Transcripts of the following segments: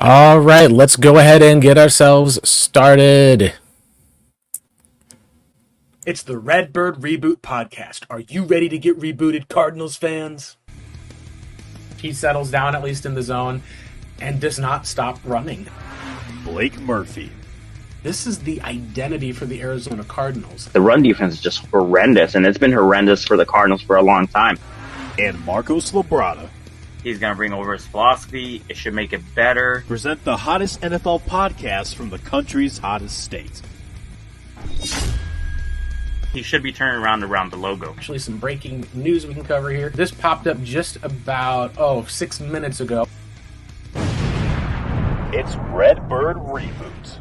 All right, let's go ahead and get ourselves started. It's the Redbird Reboot podcast. Are you ready to get rebooted, Cardinals fans? He settles down, at least in the zone, and does not stop running. Blake Murphy. This is the identity for the Arizona Cardinals. The run defense is just horrendous, and it's been horrendous for the Cardinals for a long time. And Marcos Labrada. He's going to bring over his philosophy. It should make it better. Present the hottest NFL podcast from the country's hottest state. He should be turning around the logo. Actually, some breaking news we can cover here. This popped up just about, 6 minutes ago. It's Redbird Reboot.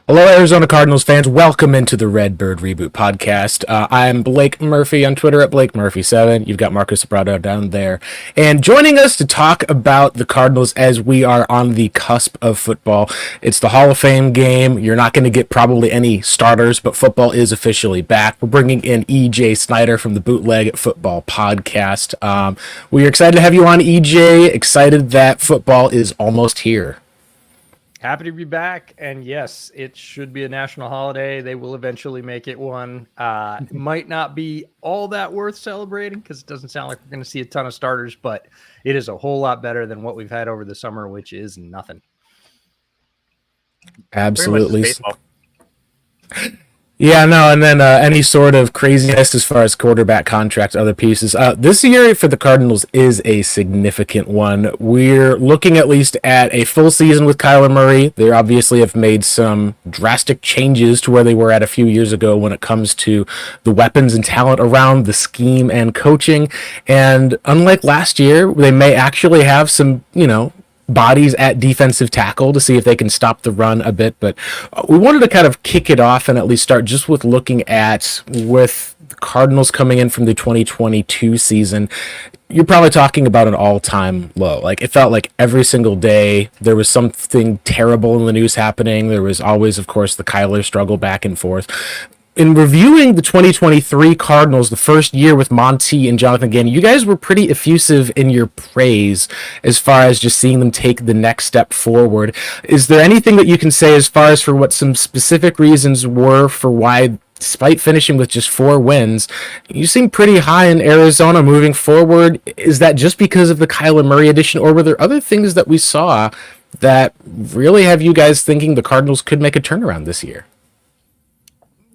Hello, Arizona Cardinals fans. Welcome into the Redbird Reboot podcast. I'm Blake Murphy on Twitter at BlakeMurphy7. You've got Marcus Sobrado down there. And joining us to talk about the Cardinals as we are on the cusp of football. It's the Hall of Fame game. You're not going to get probably any starters, but football is officially back. We're bringing in EJ Snyder from the Bootleg Football podcast. We are excited to have you on, EJ. Excited that football is almost here. Happy to be back, and yes, it should be a national holiday. They will eventually make it one. It might not be all that worth celebrating because it doesn't sound like we're going to see a ton of starters, but it is a whole lot better than what we've had over the summer, which is nothing. Absolutely. Yeah, no, and then any sort of craziness as far as quarterback contracts, other pieces. This year for the Cardinals is a significant one. We're looking at least at a full season with Kyler Murray. They obviously have made some drastic changes to where they were at a few years ago when it comes to the weapons and talent around the scheme and coaching. And unlike last year, they may actually have some, bodies at defensive tackle to see if they can stop the run a bit, but we wanted to kind of kick it off and at least start just with looking at with the Cardinals coming in from the 2022 season. You're probably talking about an all-time low. Like, it felt like every single day there was something terrible in the news happening. There was always, of course, the Kyler struggle back and forth. In reviewing the 2023 Cardinals, the first year with Monty and Jonathan Gannon, you guys were pretty effusive in your praise as far as just seeing them take the next step forward. Is there anything that you can say as far as for what some specific reasons were for why, despite finishing with just 4 wins, you seem pretty high in Arizona moving forward? Is that just because of the Kyler Murray addition, or were there other things that we saw that really have you guys thinking the Cardinals could make a turnaround this year?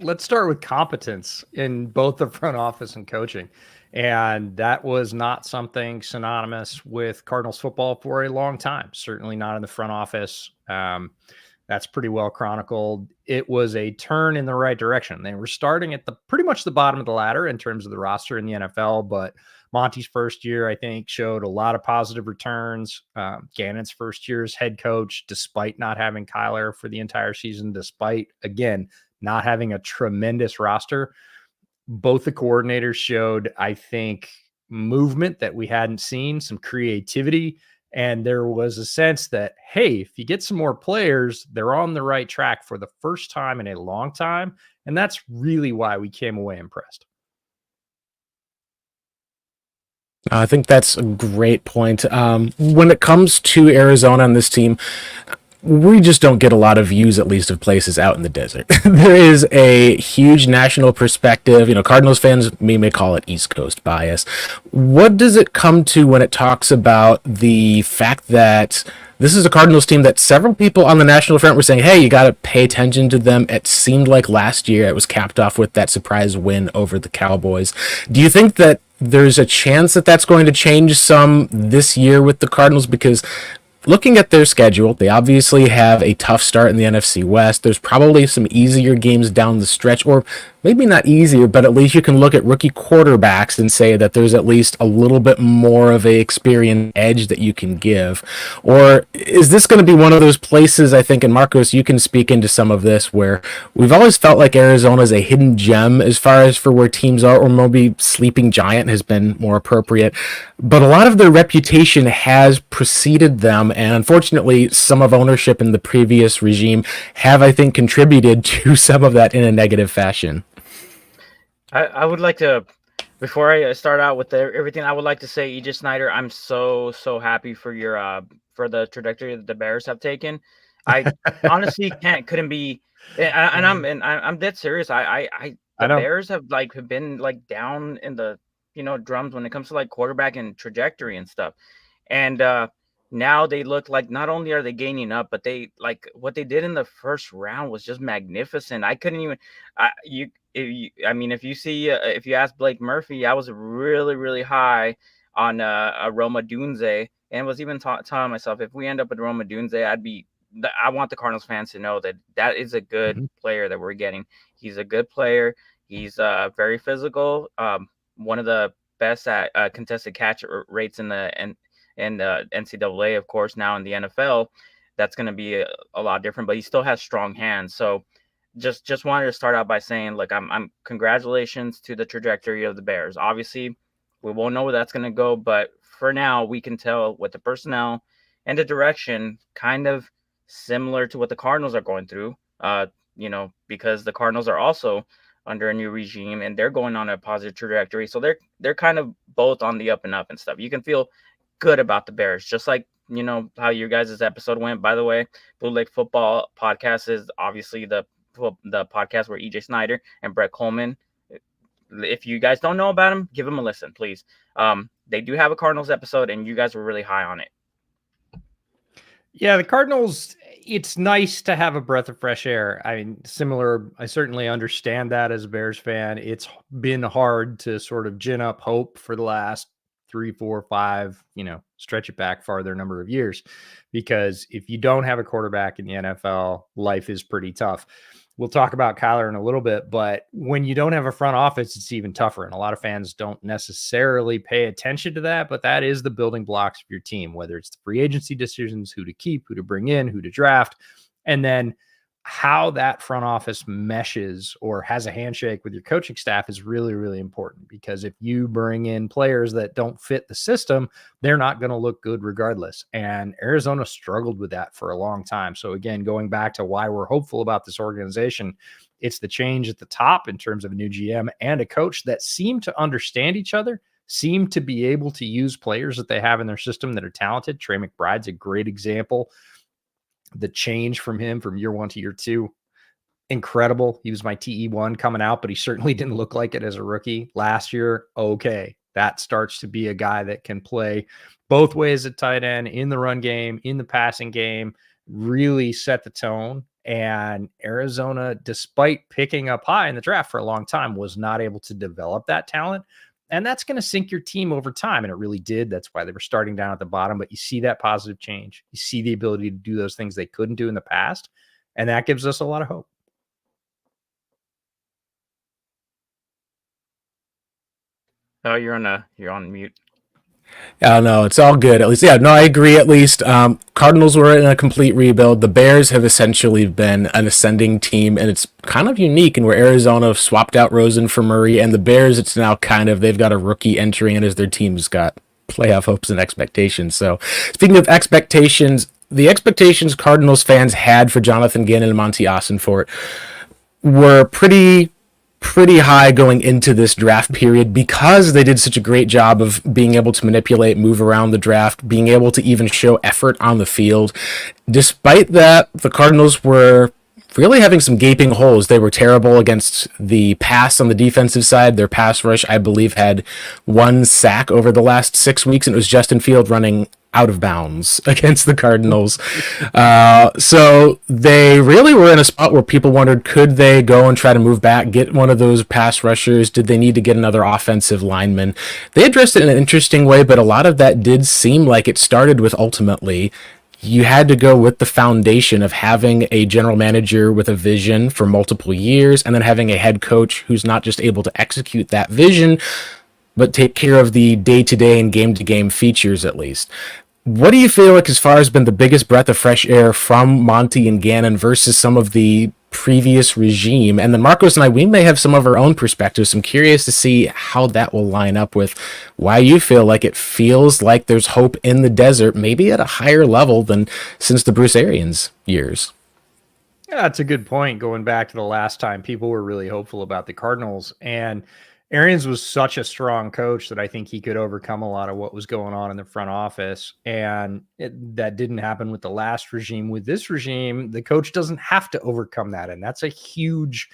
Let's start with competence in both the front office and coaching. And that was not something synonymous with Cardinals football for a long time. Certainly not in the front office. That's pretty well chronicled. It was a turn in the right direction. They were starting at pretty much the bottom of the ladder in terms of the roster in the NFL, but Monty's first year, I think, showed a lot of positive returns. Gannon's first year as head coach, despite not having Kyler for the entire season, despite, again, not having a tremendous roster, both the coordinators showed, I think, movement that we hadn't seen, some creativity, and there was a sense that, hey, if you get some more players, they're on the right track for the first time in a long time, and that's really why we came away impressed. I think that's a great point. When it comes to Arizona and this team, we just don't get a lot of views, at least, of places out in the desert. There is a huge national perspective. Cardinals fans may call it East Coast bias. What does it come to when it talks about the fact that this is a Cardinals team that several people on the national front were saying, hey, you got to pay attention to them? It seemed like last year it was capped off with that surprise win over the Cowboys. Do you think that there's a chance that that's going to change some this year with the Cardinals? Because looking at their schedule, they obviously have a tough start in the NFC West. There's probably some easier games down the stretch, or maybe not easier, but at least you can look at rookie quarterbacks and say that there's at least a little bit more of a experience edge that you can give. Or is this going to be one of those places, I think, and Marcos, you can speak into some of this, where we've always felt like Arizona is a hidden gem as far as for where teams are, or maybe sleeping giant has been more appropriate. But a lot of their reputation has preceded them, and unfortunately, some of ownership in the previous regime have, I think, contributed to some of that in a negative fashion. I would like to Before I start out with everything, I would like to say, EJ Snyder, I'm so happy for your for the trajectory that the Bears have taken. I honestly couldn't be, I'm dead serious. I The know. Bears have been like down in the drums when it comes to like quarterback and trajectory and stuff, and now they look like not only are they gaining up, but they like what they did in the first round was just magnificent. I couldn't even, I mean, if you see, if you ask Blake Murphy, I was really high on Roma Dunze, and was even telling myself if we end up with Roma Dunze, I want the Cardinals fans to know that that is a good player that we're getting. He's a good player. He's very physical. One of the best at contested catch rates in the NCAA, of course. Now in the NFL, that's going to be a lot different. But he still has strong hands. So just wanted to start out by saying, look, I'm congratulations to the trajectory of the Bears. Obviously, we won't know where that's going to go, but for now, we can tell with the personnel and the direction, kind of similar to what the Cardinals are going through. Because the Cardinals are also under a new regime and they're going on a positive trajectory. So they're kind of both on the up and up and stuff. You can feel good about the Bears, just like how your guys' episode went. By the way, Bootleg Football podcast is obviously the podcast where EJ Snyder and Brett Coleman. If you guys don't know about them, give them a listen, please. They do have a Cardinals episode, and you guys were really high on it. Yeah, the Cardinals, it's nice to have a breath of fresh air. I mean, I certainly understand that as a Bears fan. It's been hard to sort of gin up hope for the last 3, 4, 5, stretch it back farther number of years, because if you don't have a quarterback in the NFL, life is pretty tough. We'll talk about Kyler in a little bit, but when you don't have a front office, it's even tougher. And a lot of fans don't necessarily pay attention to that, but that is the building blocks of your team, whether it's the free agency decisions, who to keep, who to bring in, who to draft, and then how that front office meshes or has a handshake with your coaching staff is really important, because if you bring in players that don't fit the system, they're not going to look good regardless. And Arizona struggled with that for a long time. So again, going back to why we're hopeful about this organization, it's the change at the top in terms of a new GM and a coach that seem to understand each other, seem to be able to use players that they have in their system that are talented. Trey McBride's a great example. The change from him from year 1 to year 2, incredible. He was my TE1 coming out, but he certainly didn't look like it as a rookie. Last year, okay, that starts to be a guy that can play both ways at tight end, in the run game, in the passing game, really set the tone. And Arizona, despite picking up high in the draft for a long time, was not able to develop that talent. And that's going to sink your team over time. And it really did. That's why they were starting down at the bottom. But you see that positive change. You see the ability to do those things they couldn't do in the past. And that gives us a lot of hope. Oh, you're on mute. No, it's all good. At least, yeah, no, I agree. At least, Cardinals were in a complete rebuild. The Bears have essentially been an ascending team, and it's kind of unique. And where Arizona swapped out Rosen for Murray, and the Bears, it's now they've got a rookie entering in as their team's got playoff hopes and expectations. So, speaking of expectations, the expectations Cardinals fans had for Jonathan Gannon and Monty Ossenfort were pretty high going into this draft period, because they did such a great job of being able to manipulate, move around the draft, being able to even show effort on the field. Despite that, the Cardinals were really having some gaping holes. They were terrible against the pass on the defensive side. Their pass rush, I believe, had 1 sack over the last 6 weeks, and it was Justin Field running out of bounds against the Cardinals. So they really were in a spot where people wondered, could they go and try to move back, get one of those pass rushers? Did they need to get another offensive lineman? They addressed it in an interesting way, but a lot of that did seem like it started with, ultimately, you had to go with the foundation of having a general manager with a vision for multiple years, and then having a head coach who's not just able to execute that vision, but take care of the day-to-day and game-to-game features, at least. What do you feel like as far as been the biggest breath of fresh air from Monty and Gannon versus some of the previous regime? And then Marcos and I, we may have some of our own perspectives. I'm curious to see how that will line up with why you feel like it feels like there's hope in the desert, maybe at a higher level than since the Bruce Arians years. Yeah, that's a good point. Going back to the last time, people were really hopeful about the Cardinals. And Arians was such a strong coach that I think he could overcome a lot of what was going on in the front office. And that didn't happen with the last regime. With this regime, the coach doesn't have to overcome that. And that's a huge,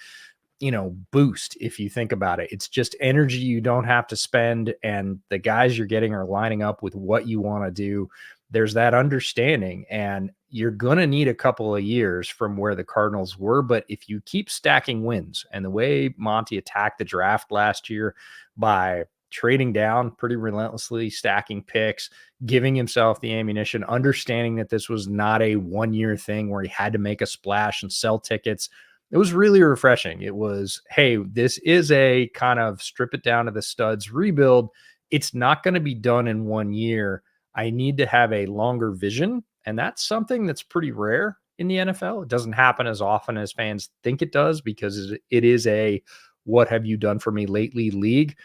boost if you think about it. It's just energy you don't have to spend. And the guys you're getting are lining up with what you want to do. There's that understanding. And you're going to need a couple of years from where the Cardinals were. But if you keep stacking wins, and the way Monty attacked the draft last year by trading down pretty relentlessly, stacking picks, giving himself the ammunition, understanding that this was not a 1-year thing where he had to make a splash and sell tickets, it was really refreshing. It was, hey, this is a kind of strip it down to the studs rebuild. It's not going to be done in 1 year. I need to have a longer vision. And that's something that's pretty rare in the NFL. It doesn't happen as often as fans think it does, because it is a what have you done for me lately league.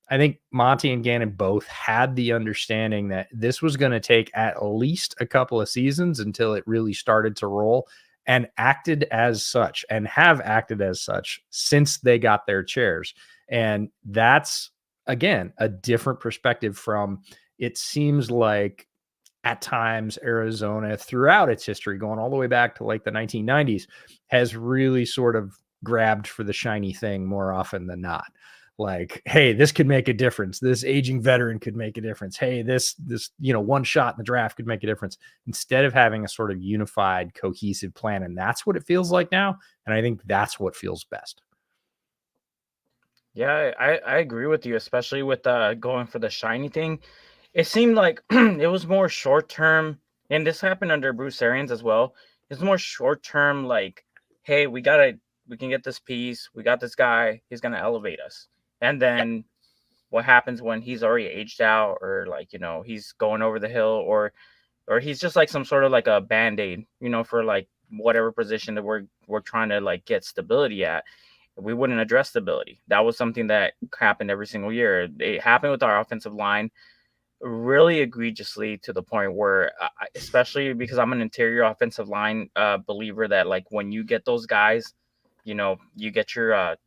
I think Monty and Gannon both had the understanding that this was going to take at least a couple of seasons until it really started to roll, and acted as such, and have acted as such since they got their chairs. And that's, again, a different perspective from, it seems like, at times, Arizona throughout its history, going all the way back to like the 1990s, has really sort of grabbed for the shiny thing more often than not. Like, hey, this could make a difference. This aging veteran could make a difference. Hey, this one shot in the draft could make a difference, instead of having a sort of unified, cohesive plan. And that's what it feels like now. And I think that's what feels best. Yeah, I agree with you, especially with going for the shiny thing. It seemed like it was more short term, and this happened under Bruce Arians as well. It's more short term, like, hey, we can get this piece, we got this guy, he's gonna elevate us. And then what happens when he's already aged out, or like, he's going over the hill, or he's just like some sort of like a band-aid, for like whatever position that we're trying to like get stability at. We wouldn't address stability. That was something that happened every single year. It happened with our offensive line really egregiously, to the point where, especially because I'm an interior offensive line believer, that like when you get those guys, you get your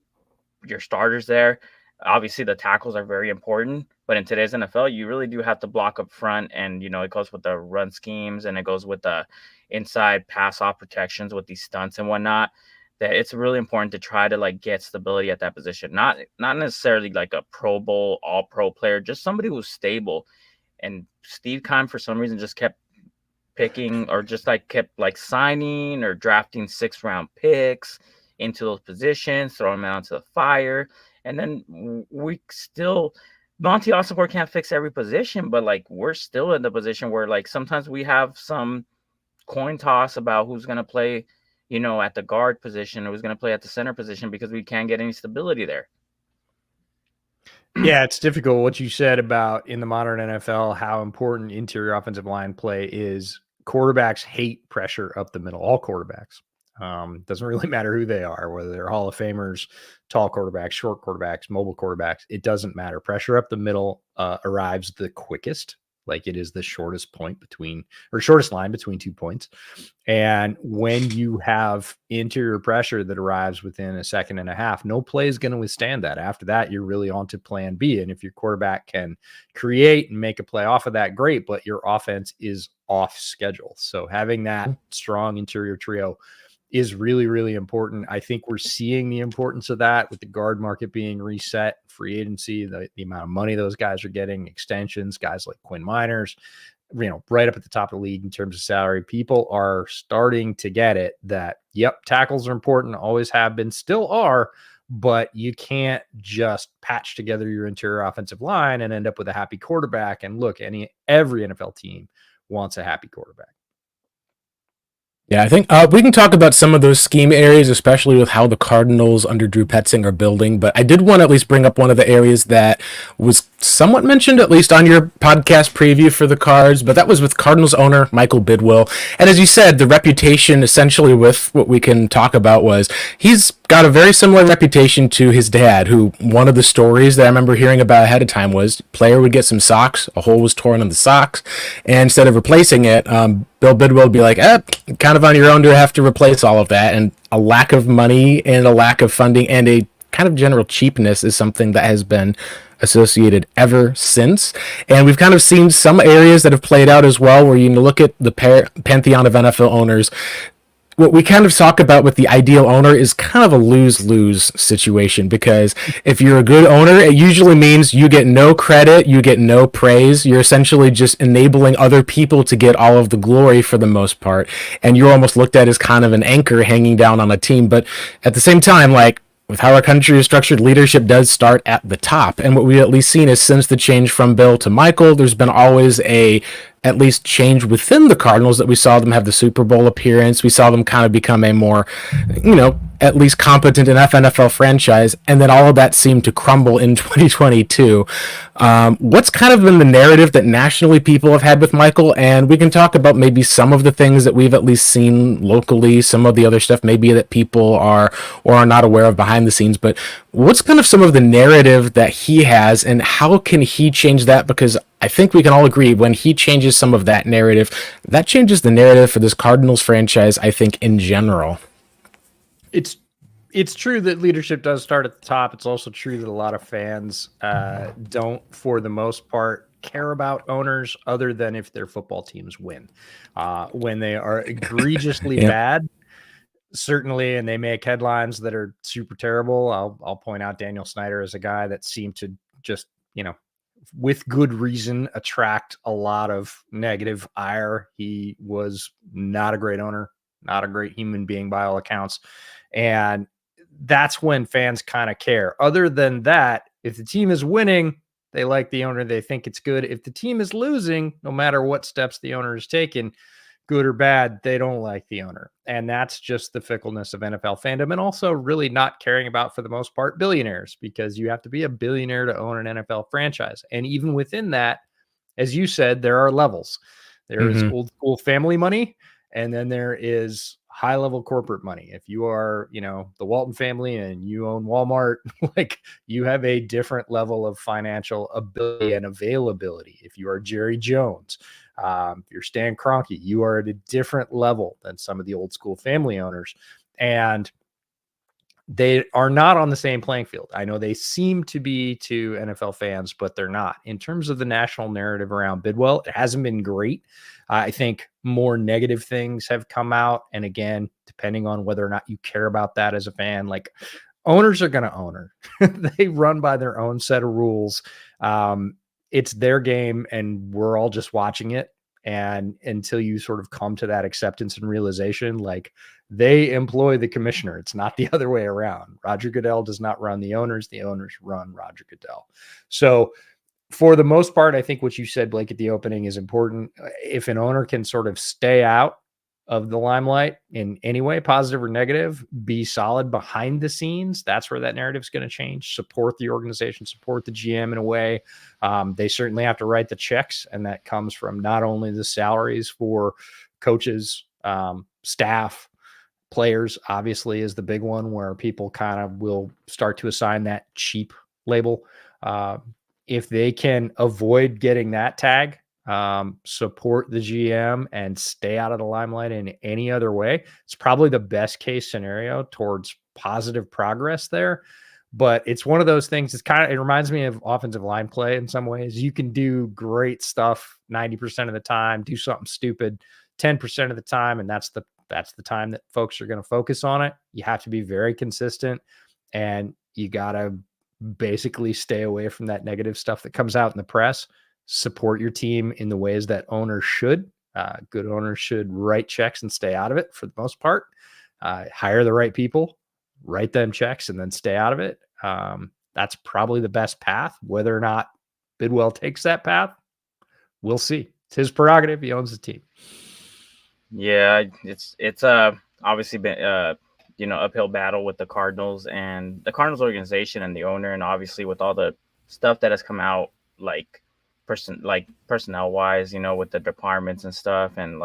starters there. Obviously, the tackles are very important, but in today's NFL, you really do have to block up front, and it goes with the run schemes, and it goes with the inside pass off protections with these stunts and whatnot. That it's really important to try to like get stability at that position. Not necessarily like a Pro Bowl, all pro player, just somebody who's stable. And Steve Keim, for some reason, just kept picking, or just like kept like signing or drafting 6th-round picks into those positions, throwing them out into the fire. And then Monty Ossenfort can't fix every position, but like we're still in the position where like sometimes we have some coin toss about who's going to play, at the guard position, or who's going to play at the center position, because we can't get any stability there. Yeah, it's difficult. What you said about in the modern NFL, how important interior offensive line play is. Quarterbacks hate pressure up the middle. All quarterbacks. Doesn't really matter who they are, whether they're Hall of Famers, tall quarterbacks, short quarterbacks, mobile quarterbacks. It doesn't matter. Pressure up the middle arrives the quickest. Like, it is the shortest line between 2 points. And when you have interior pressure that arrives within a second and a half, no play is going to withstand that. After that, you're really on to plan B. And if your quarterback can create and make a play off of that, great, but your offense is off schedule. So having that strong interior trio is really, really important. I think we're seeing the importance of that with the guard market being reset, free agency, the amount of money those guys are getting, extensions, guys like Quinn Miners, right up at the top of the league in terms of salary. People are starting to get it that, yep, tackles are important, always have been, still are, but you can't just patch together your interior offensive line and end up with a happy quarterback. And look, every NFL team wants a happy quarterback. Yeah, I think we can talk about some of those scheme areas, especially with how the Cardinals under Drew Petzing are building. But I did want to at least bring up one of the areas that was somewhat mentioned, at least on your podcast preview for the Cards. But that was with Cardinals owner Michael Bidwill. And as you said, the reputation essentially with what we can talk about was he's got a very similar reputation to his dad, who one of the stories that I remember hearing about ahead of time was player would get some socks, a hole was torn in the socks, and instead of replacing it, Bill Bidwill would be like, kind of on your own to have to replace all of that, and a lack of money and a lack of funding and a kind of general cheapness is something that has been associated ever since. And we've kind of seen some areas that have played out as well, where you look at the pantheon of NFL owners. What we kind of talk about with the ideal owner is kind of a lose-lose situation, because if you're a good owner, it usually means you get no credit, you get no praise. You're essentially just enabling other people to get all of the glory for the most part. And you're almost looked at as kind of an anchor hanging down on a team. But at the same time, like, with how our country is structured, leadership does start at the top. And what we've at least seen is since the change from Bill to Michael, there's been always at least change within the Cardinals, that we saw them have the Super Bowl appearance. We saw them kind of become a more, at least competent enough NFL franchise. And then all of that seemed to crumble in 2022. What's kind of been the narrative that nationally people have had with Michael? And we can talk about maybe some of the things that we've at least seen locally, some of the other stuff maybe that people are or are not aware of behind the scenes. But what's kind of some of the narrative that he has, and how can he change that? Because I think we can all agree, when he changes some of that narrative, that changes the narrative for this Cardinals franchise, I think, in general. It's true that leadership does start at the top. It's also true that a lot of fans don't, for the most part, care about owners other than if their football teams win. When they are egregiously bad, certainly, and they make headlines that are super terrible. I'll point out Daniel Snyder as a guy that seemed to just, with good reason, attract a lot of negative ire. He was not a great owner, not a great human being by all accounts. And that's when fans kind of care. Other than that, if the team is winning, they like the owner, they think it's good. If the team is losing, no matter what steps the owner has taken, good or bad, they don't like the owner. And that's just the fickleness of NFL fandom, and also really not caring about, for the most part, billionaires, because you have to be a billionaire to own an NFL franchise. And even within that, as you said, there are levels. There is old school family money, and then there is high level corporate money. If you are, the Walton family and you own Walmart, like, you have a different level of financial ability and availability. If you are Jerry Jones, if you're Stan Kroenke, you are at a different level than some of the old school family owners, and they are not on the same playing field. I know they seem to be to NFL fans, but they're not. In terms of the national narrative around Bidwell, it hasn't been great. I think more negative things have come out. And again, depending on whether or not you care about that as a fan, like, owners are going to own her. They run by their own set of rules. It's their game, and we're all just watching it. And until you sort of come to that acceptance and realization, like, they employ the commissioner. It's not the other way around. Roger Goodell does not run the owners run Roger Goodell. So for the most part, I think what you said, Blake, at the opening is important. If an owner can sort of stay out of the limelight in any way, positive or negative, be solid behind the scenes, that's where that narrative is going to change. Support the organization, support the GM in a way. They certainly have to write the checks, and that comes from not only the salaries for coaches, staff, players, obviously, is the big one, where people kind of will start to assign that cheap label. If they can avoid getting that tag, support the GM and stay out of the limelight in any other way, it's probably the best case scenario towards positive progress there. But it's one of those things. It reminds me of offensive line play in some ways. You can do great stuff 90% of the time, do something stupid 10% of the time, and that's the time that folks are going to focus on it. You have to be very consistent, and you got to basically stay away from that negative stuff that comes out in the press. Support your team in the ways that owners should. Good owners should write checks and stay out of it for the most part. Hire the right people, write them checks, and then stay out of it. That's probably the best path. Whether or not Bidwell takes that path, we'll see. It's his prerogative. He owns the team. Yeah, it's obviously been uphill battle with the Cardinals and the Cardinals organization and the owner, and obviously with all the stuff that has come out, like personnel wise, with the departments and stuff, and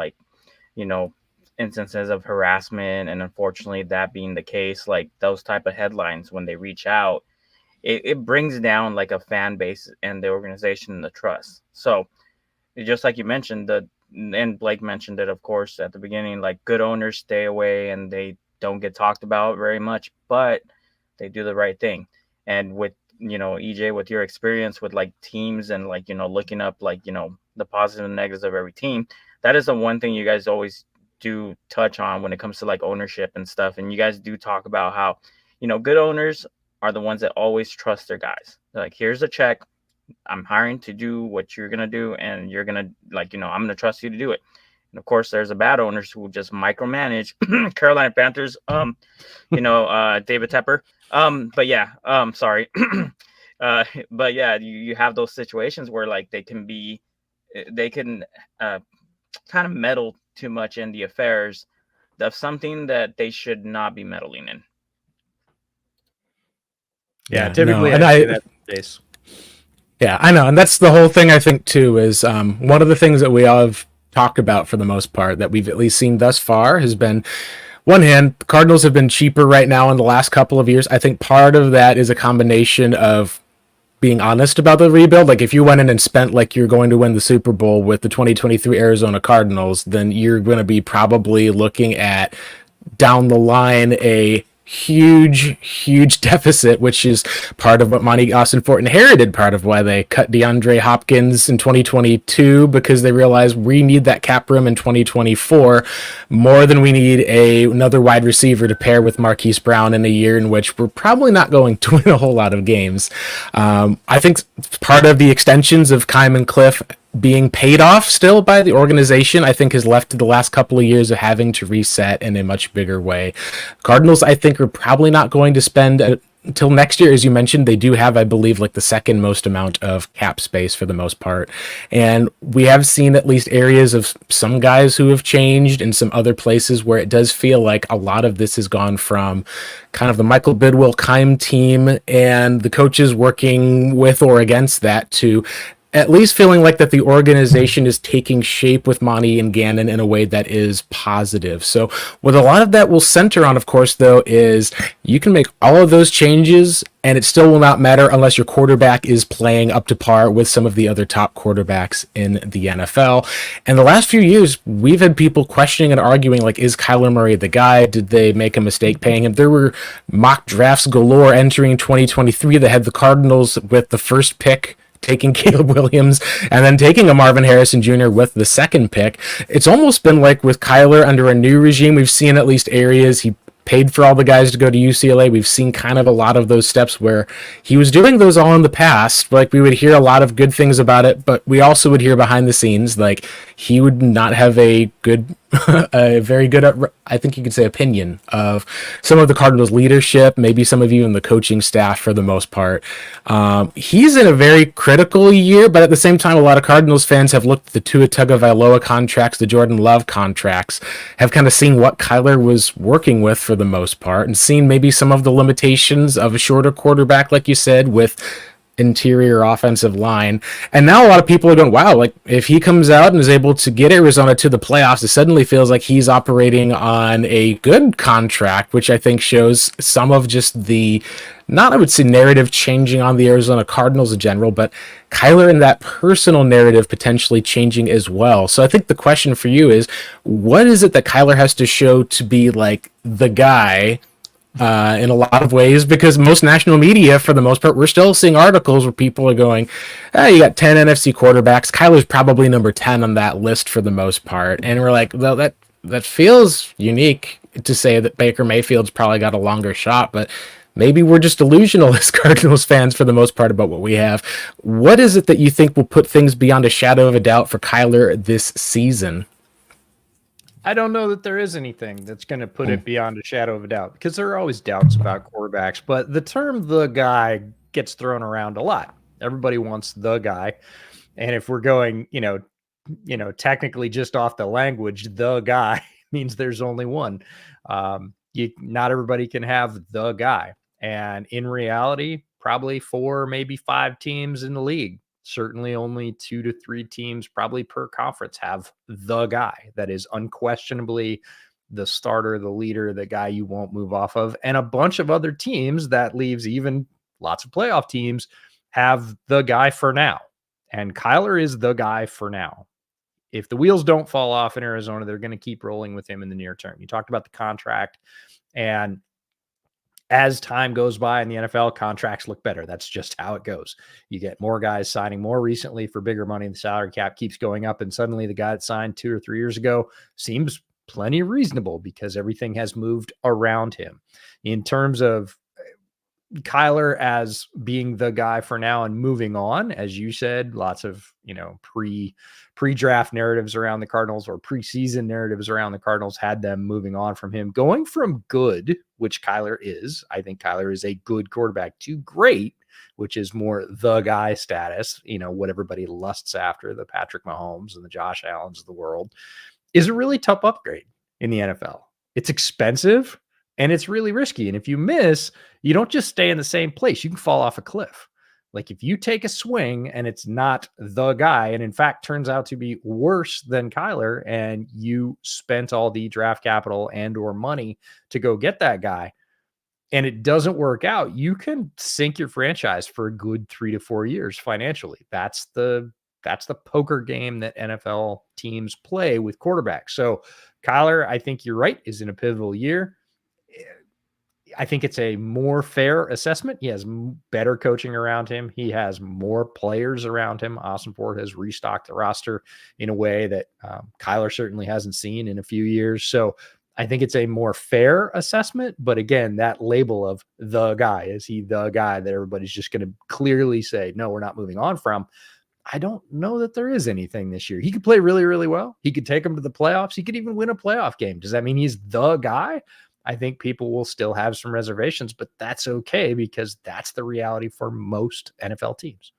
instances of harassment, and unfortunately that being the case, like those type of headlines, when they reach out, it brings down like a fan base and the organization and the trust. So just like you mentioned, and Blake mentioned it, of course, at the beginning, like, good owners stay away and they don't get talked about very much. But they do the right thing. And with, EJ, with your experience with like teams and like, looking up like, the positive and negatives of every team, that is the one thing you guys always do touch on when it comes to like ownership and stuff. And you guys do talk about how, good owners are the ones that always trust their guys. They're like, here's a check. I'm hiring to do what you're going to do. And you're going to like, I'm going to trust you to do it. And of course, there's the bad owners who just micromanage. Carolina Panthers, David Tepper. But yeah, sorry. But yeah, you have those situations where like they can kind of meddle too much in the affairs of something that they should not be meddling in. Yeah, typically and I see that case. Yeah, I know. And that's the whole thing, I think, too, is one of the things that we all have talked about for the most part that we've at least seen thus far has been, one hand, the Cardinals have been cheaper right now in the last couple of years. I think part of that is a combination of being honest about the rebuild. Like if you went in and spent like you're going to win the Super Bowl with the 2023 Arizona Cardinals, then you're going to be probably looking at down the line a huge deficit, which is part of what Monty Austinfort inherited, part of why they cut DeAndre Hopkins in 2022, because they realized we need that cap room in 2024 more than we need another wide receiver to pair with Marquise Brown in a year in which we're probably not going to win a whole lot of games. I think part of the extensions of Keim and Cliff being paid off still by the organization, I think, has left the last couple of years of having to reset in a much bigger way. Cardinals, I think, are probably not going to spend until next year. As you mentioned, they do have, I believe, like the second most amount of cap space for the most part. And we have seen at least areas of some guys who have changed and some other places where it does feel like a lot of this has gone from kind of the Michael Bidwill Keim team and the coaches working with or against that to at least feeling like that the organization is taking shape with Monty and Gannon in a way that is positive. So what a lot of that will center on, of course, though, is you can make all of those changes and it still will not matter unless your quarterback is playing up to par with some of the other top quarterbacks in the NFL. And the last few years, we've had people questioning and arguing, like, is Kyler Murray the guy? Did they make a mistake paying him? There were mock drafts galore entering 2023 that had the Cardinals with the first pick taking Caleb Williams and then taking a Marvin Harrison Jr. with the second pick. It's almost been like with Kyler under a new regime, we've seen at least areas he paid for all the guys to go to UCLA. We've seen kind of a lot of those steps where he was doing those all in the past. Like we would hear a lot of good things about it, but we also would hear behind the scenes, like he would not have a good, a very good, I think you could say, opinion of some of the Cardinals leadership, maybe some of even the coaching staff for the most part. He's in a very critical year, but at the same time, a lot of Cardinals fans have looked at the Tua Tagovailoa contracts, the Jordan Love contracts, have kind of seen what Kyler was working with for the most part and seen maybe some of the limitations of a shorter quarterback, like you said, with interior offensive line. And now a lot of people are going, wow, like if he comes out and is able to get Arizona to the playoffs, it suddenly feels like he's operating on a good contract, which I think shows some of just the, not I would say narrative changing on the Arizona Cardinals in general, but Kyler and that personal narrative potentially changing as well. So I think the question for you is, what is it that Kyler has to show to be like the guy in a lot of ways? Because most national media, for the most part, we're still seeing articles where people are going, you got 10 NFC quarterbacks. Kyler's probably number 10 on that list for the most part. And we're like, well, that feels unique to say that Baker Mayfield's probably got a longer shot, but maybe we're just delusional as Cardinals fans for the most part about what we have. What is it that you think will put things beyond a shadow of a doubt for Kyler this season? I don't know that there is anything that's going to put it beyond a shadow of a doubt, because there are always doubts about quarterbacks, but the term "the guy" gets thrown around a lot. Everybody wants the guy. And if we're going, technically just off the language, the guy means there's only one. Not everybody can have the guy. And in reality, probably 4, maybe 5 teams in the league, certainly only 2 to 3 teams probably per conference have the guy that is unquestionably the starter, the leader, the guy you won't move off of. And a bunch of other teams, that leaves even lots of playoff teams, have the guy for now. And Kyler is the guy for now. If the wheels don't fall off in Arizona, they're going to keep rolling with him in the near term. You talked about the contract, and as time goes by in the NFL, contracts look better. That's just how it goes. You get more guys signing more recently for bigger money. The salary cap keeps going up, and suddenly the guy that signed 2 or 3 years ago seems plenty reasonable because everything has moved around him. In terms of Kyler as being the guy for now and moving on, as you said, lots of, pre-draft narratives around the Cardinals or preseason narratives around the Cardinals had them moving on from him, going from good, which Kyler is. I think Kyler is a good quarterback, to great, which is more the guy status, what everybody lusts after, the Patrick Mahomes and the Josh Allens of the world, is a really tough upgrade in the NFL. It's expensive and it's really risky. And if you miss, you don't just stay in the same place. You can fall off a cliff. Like if you take a swing and it's not the guy, and in fact turns out to be worse than Kyler, and you spent all the draft capital and or money to go get that guy, and it doesn't work out, you can sink your franchise for a good 3 to 4 years financially. That's the poker game that NFL teams play with quarterbacks. So Kyler, I think you're right, is in a pivotal year. I think it's a more fair assessment. He has better coaching around him. He has more players around him. Austin Ford has restocked the roster in a way that Kyler certainly hasn't seen in a few years. So I think it's a more fair assessment. But again, that label of the guy, is he the guy that everybody's just going to clearly say, no, we're not moving on from? I don't know that there is anything this year. He could play really, really well. He could take them to the playoffs. He could even win a playoff game. Does that mean he's the guy? I think people will still have some reservations, but that's okay because that's the reality for most NFL teams.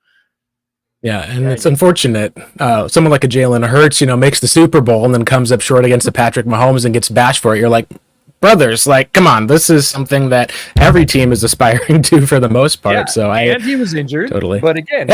Yeah, and it's unfortunate. Someone like a Jalen Hurts, makes the Super Bowl and then comes up short against the Patrick Mahomes and gets bashed for it. You're like, brothers, come on, this is something that every team is aspiring to for the most part. Yeah, so and he was injured, totally. But again,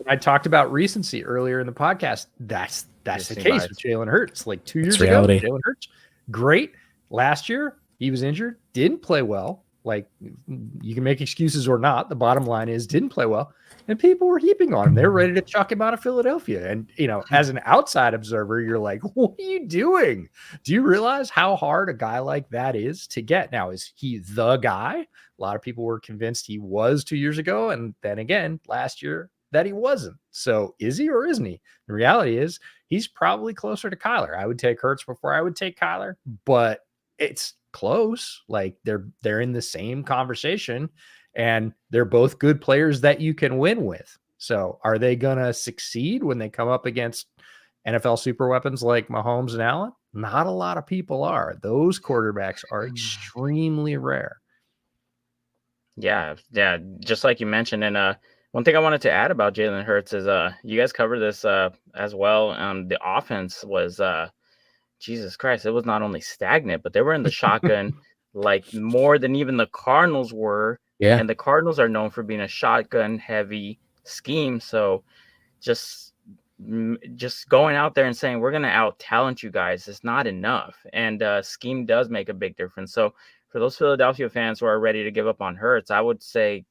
I talked about recency earlier in the podcast. That's the case with Jalen Hurts. 2 years ago, Jalen Hurts, great. Last year, he was injured, didn't play well. You can make excuses or not. The bottom line is didn't play well. And people were heaping on him. They were ready to chuck him out of Philadelphia. And, as an outside observer, you're like, what are you doing? Do you realize how hard a guy like that is to get? Now, is he the guy? A lot of people were convinced he was 2 years ago. And then again, last year, that he wasn't. So is he or isn't he? The reality is he's probably closer to Kyler. I would take Hurts before I would take Kyler, but it's close. They're in the same conversation, and they're both good players that you can win with. So are they going to succeed when they come up against NFL super weapons like Mahomes and Allen? Not a lot of people are. Those quarterbacks are extremely rare. Yeah. Just like you mentioned. And one thing I wanted to add about Jalen Hurts is you guys covered this as well. The offense was Jesus Christ, it was not only stagnant, but they were in the shotgun more than even the Cardinals were. Yeah. And the Cardinals are known for being a shotgun heavy scheme. So just going out there and saying we're going to out talent you guys is not enough. And scheme does make a big difference. So for those Philadelphia fans who are ready to give up on Hurts, I would say,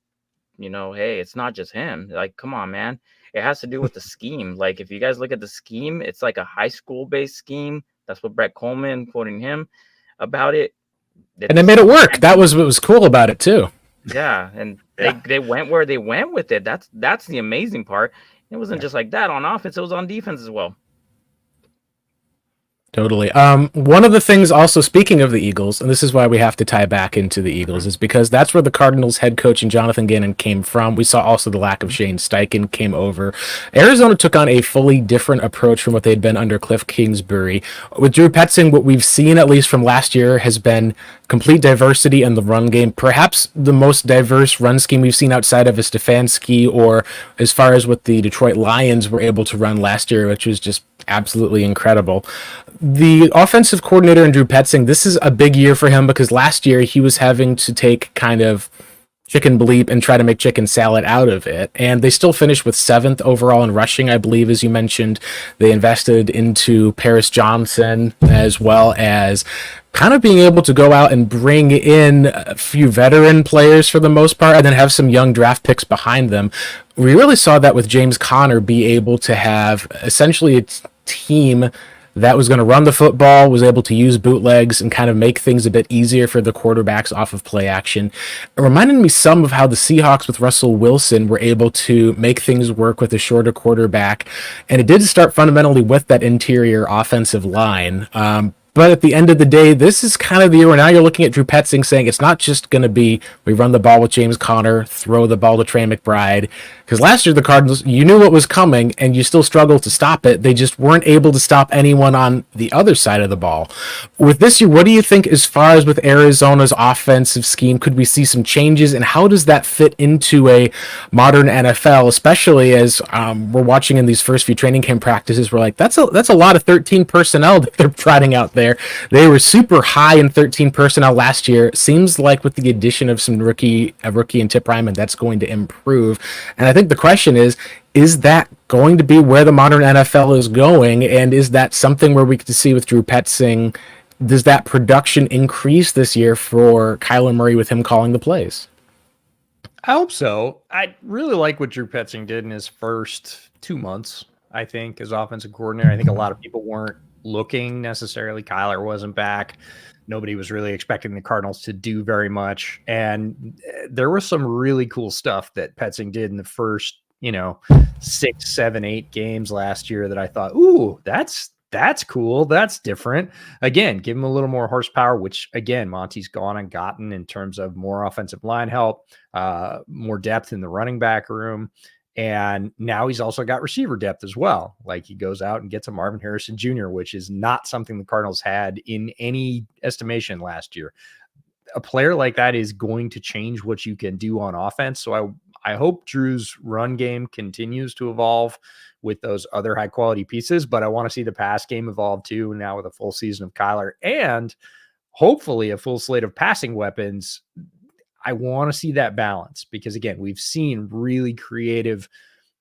hey, it's not just him. Come on, man. It has to do with the scheme. If you guys look at the scheme, it's like a high school based scheme. That's what Brett Coleman, quoting him about it. And they made it work. That was what was cool about it too. Yeah, and they went where they went with it. That's the amazing part. It wasn't just like that on offense. It was on defense as well. Totally. One of the things also, speaking of the Eagles, and this is why we have to tie back into the Eagles, is because that's where the Cardinals head coach and Jonathan Gannon came from. We saw also the lack of Shane Steichen came over. Arizona took on a fully different approach from what they'd been under Cliff Kingsbury. With Drew Petzing, what we've seen, at least from last year, has been complete diversity in the run game. Perhaps the most diverse run scheme we've seen outside of a Stefanski, or as far as what the Detroit Lions were able to run last year, which was just absolutely incredible. The offensive coordinator in Drew Petzing, this is a big year for him because last year he was having to take kind of chicken bleep and try to make chicken salad out of it. And they still finished with 7th overall in rushing, I believe, as you mentioned. They invested into Paris Johnson as well as kind of being able to go out and bring in a few veteran players for the most part and then have some young draft picks behind them. We really saw that with James Conner be able to have essentially a team that was going to run the football, was able to use bootlegs and kind of make things a bit easier for the quarterbacks off of play action. It reminded me some of how the Seahawks with Russell Wilson were able to make things work with a shorter quarterback. And it did start fundamentally with that interior offensive line. But at the end of the day, this is kind of the year where now you're looking at Drew Petzing saying it's not just going to be we run the ball with James Conner, throw the ball to Trey McBride. Because last year, the Cardinals, you knew what was coming, and you still struggled to stop it. They just weren't able to stop anyone on the other side of the ball. With this year, what do you think as far as with Arizona's offensive scheme? Could we see some changes, and how does that fit into a modern NFL, especially as we're watching in these first few training camp practices? We're like, that's a lot of 13 personnel that they're trotting out there. They were super high in 13 personnel last year. Seems like with the addition of some rookie and Tip Ryman, that's going to improve. And I think the question is that going to be where the modern NFL is going? And is that something where we could see with Drew Petzing, does that production increase this year for Kyler Murray with him calling the plays? I hope so. I really like what Drew Petzing did in his first 2 months, I think, as offensive coordinator. I think a lot of people weren't looking necessarily. Kyler wasn't back. Nobody was really expecting the Cardinals to do very much. And there was some really cool stuff that Petzing did in the first, 6, 7, 8 games last year that I thought, ooh, that's cool. That's different. Again, give him a little more horsepower, which again, Monty's gone and gotten in terms of more offensive line help, more depth in the running back room. And now he's also got receiver depth as well. Like he goes out and gets a Marvin Harrison Jr., which is not something the Cardinals had in any estimation last year. A player like that is going to change what you can do on offense. So I hope Drew's run game continues to evolve with those other high quality pieces, but I want to see the pass game evolve too now with a full season of Kyler and hopefully a full slate of passing weapons. I want to see that balance because, again, we've seen really creative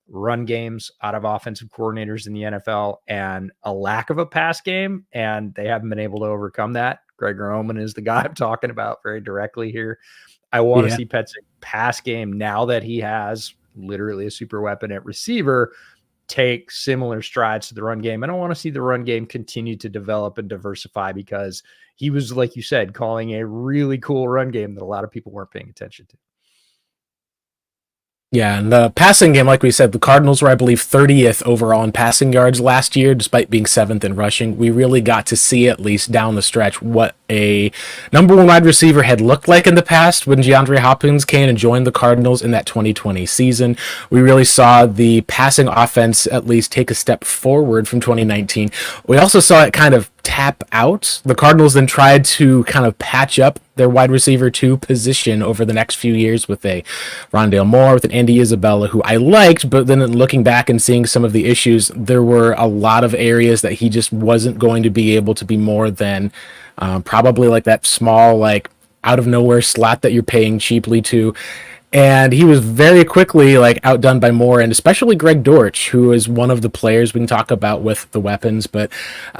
run games out of offensive coordinators in the NFL and a lack of a pass game, and they haven't been able to overcome that. Greg Roman is the guy I'm talking about very directly here. I want to see Petzing pass game now that he has literally a super weapon at receiver take similar strides to the run game. And I want to see the run game continue to develop and diversify because he was, like you said, calling a really cool run game that a lot of people weren't paying attention to. Yeah, and the passing game, like we said, the Cardinals were, I believe, 30th overall in passing yards last year, despite being 7th in rushing. We really got to see, at least down the stretch, what a number one wide receiver had looked like in the past when DeAndre Hopkins came and joined the Cardinals in that 2020 season. We really saw the passing offense at least take a step forward from 2019. We also saw it kind of tap out. The Cardinals then tried to kind of patch up their wide receiver 2 position over the next few years with a Rondale Moore, with an Andy Isabella, who I liked, but then looking back and seeing some of the issues, there were a lot of areas that he just wasn't going to be able to be more than probably like that small, like out of nowhere slot that you're paying cheaply to. And he was very quickly outdone by Moore and especially Greg Dortch, who is one of the players we can talk about with the weapons. But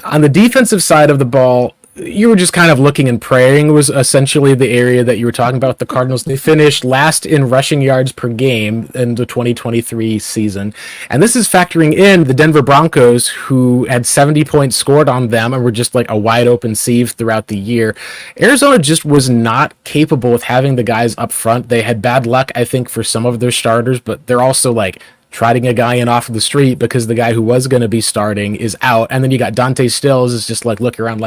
on the defensive side of the ball, you were just kind of looking and praying was essentially the area that you were talking about. The Cardinals, they finished last in rushing yards per game in the 2023 season. And this is factoring in the Denver Broncos, who had 70 points scored on them and were just like a wide open sieve throughout the year. Arizona just was not capable of having the guys up front. They had bad luck, I think, for some of their starters, but they're also trotting a guy in off of the street because the guy who was going to be starting is out. And then you got Dante Stills is just looking around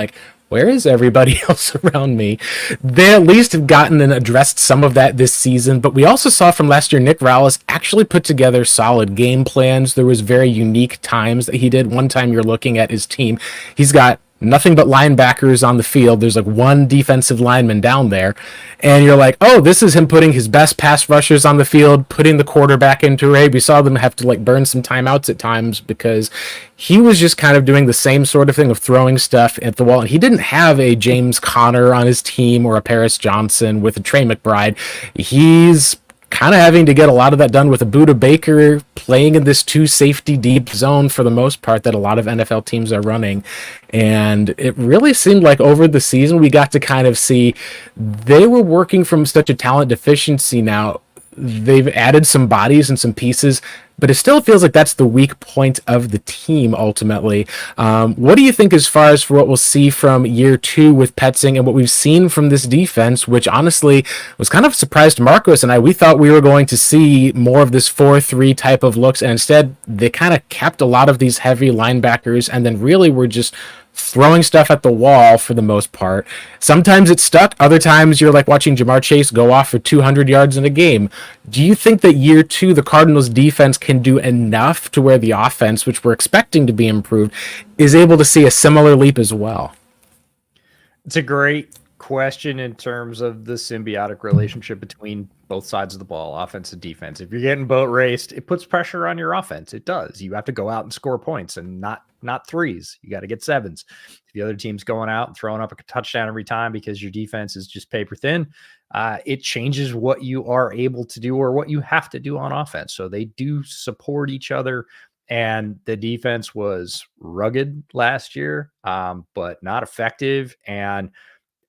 where is everybody else around me? They at least have gotten and addressed some of that this season, but we also saw from last year, Nick Rallis actually put together solid game plans. There was very unique times that he did. One time you're looking at his team, he's got nothing but linebackers on the field. There's one defensive lineman down there. And you're like, oh, this is him putting his best pass rushers on the field, putting the quarterback into raid. We saw them have to burn some timeouts at times because he was just kind of doing the same sort of thing of throwing stuff at the wall. And he didn't have a James Conner on his team or a Paris Johnson with a Trey McBride. He's kind of having to get a lot of that done with a Buda Baker playing in this 2 safety deep zone for the most part that a lot of NFL teams are running. And it really seemed like over the season we got to kind of see they were working from such a talent deficiency now. They've added some bodies and some pieces. but it still feels like that's the weak point of the team ultimately. What do you think as far as for what we'll see from year 2 with Petzing and what we've seen from this defense, which honestly was kind of surprised Marcos and I. We thought we were going to see more of this 4-3 type of looks, and instead they kind of kept a lot of these heavy linebackers and then really were just throwing stuff at the wall for the most part. Sometimes it stuck. Other times you're like watching Jamar Chase go off for 200 yards in a game. Do you think that year 2, the Cardinals defense can do enough to where the offense, which we're expecting to be improved, is able to see a similar leap as well? It's a great question in terms of the symbiotic relationship between both sides of the ball, offense and defense. If you're getting boat raced, it puts pressure on your offense. It does. You have to go out and score points and not threes. You got to get sevens. If the other team's going out and throwing up a touchdown every time because your defense is just paper thin, it changes what you are able to do or what you have to do on offense. So they do support each other. And the defense was rugged last year, but not effective. And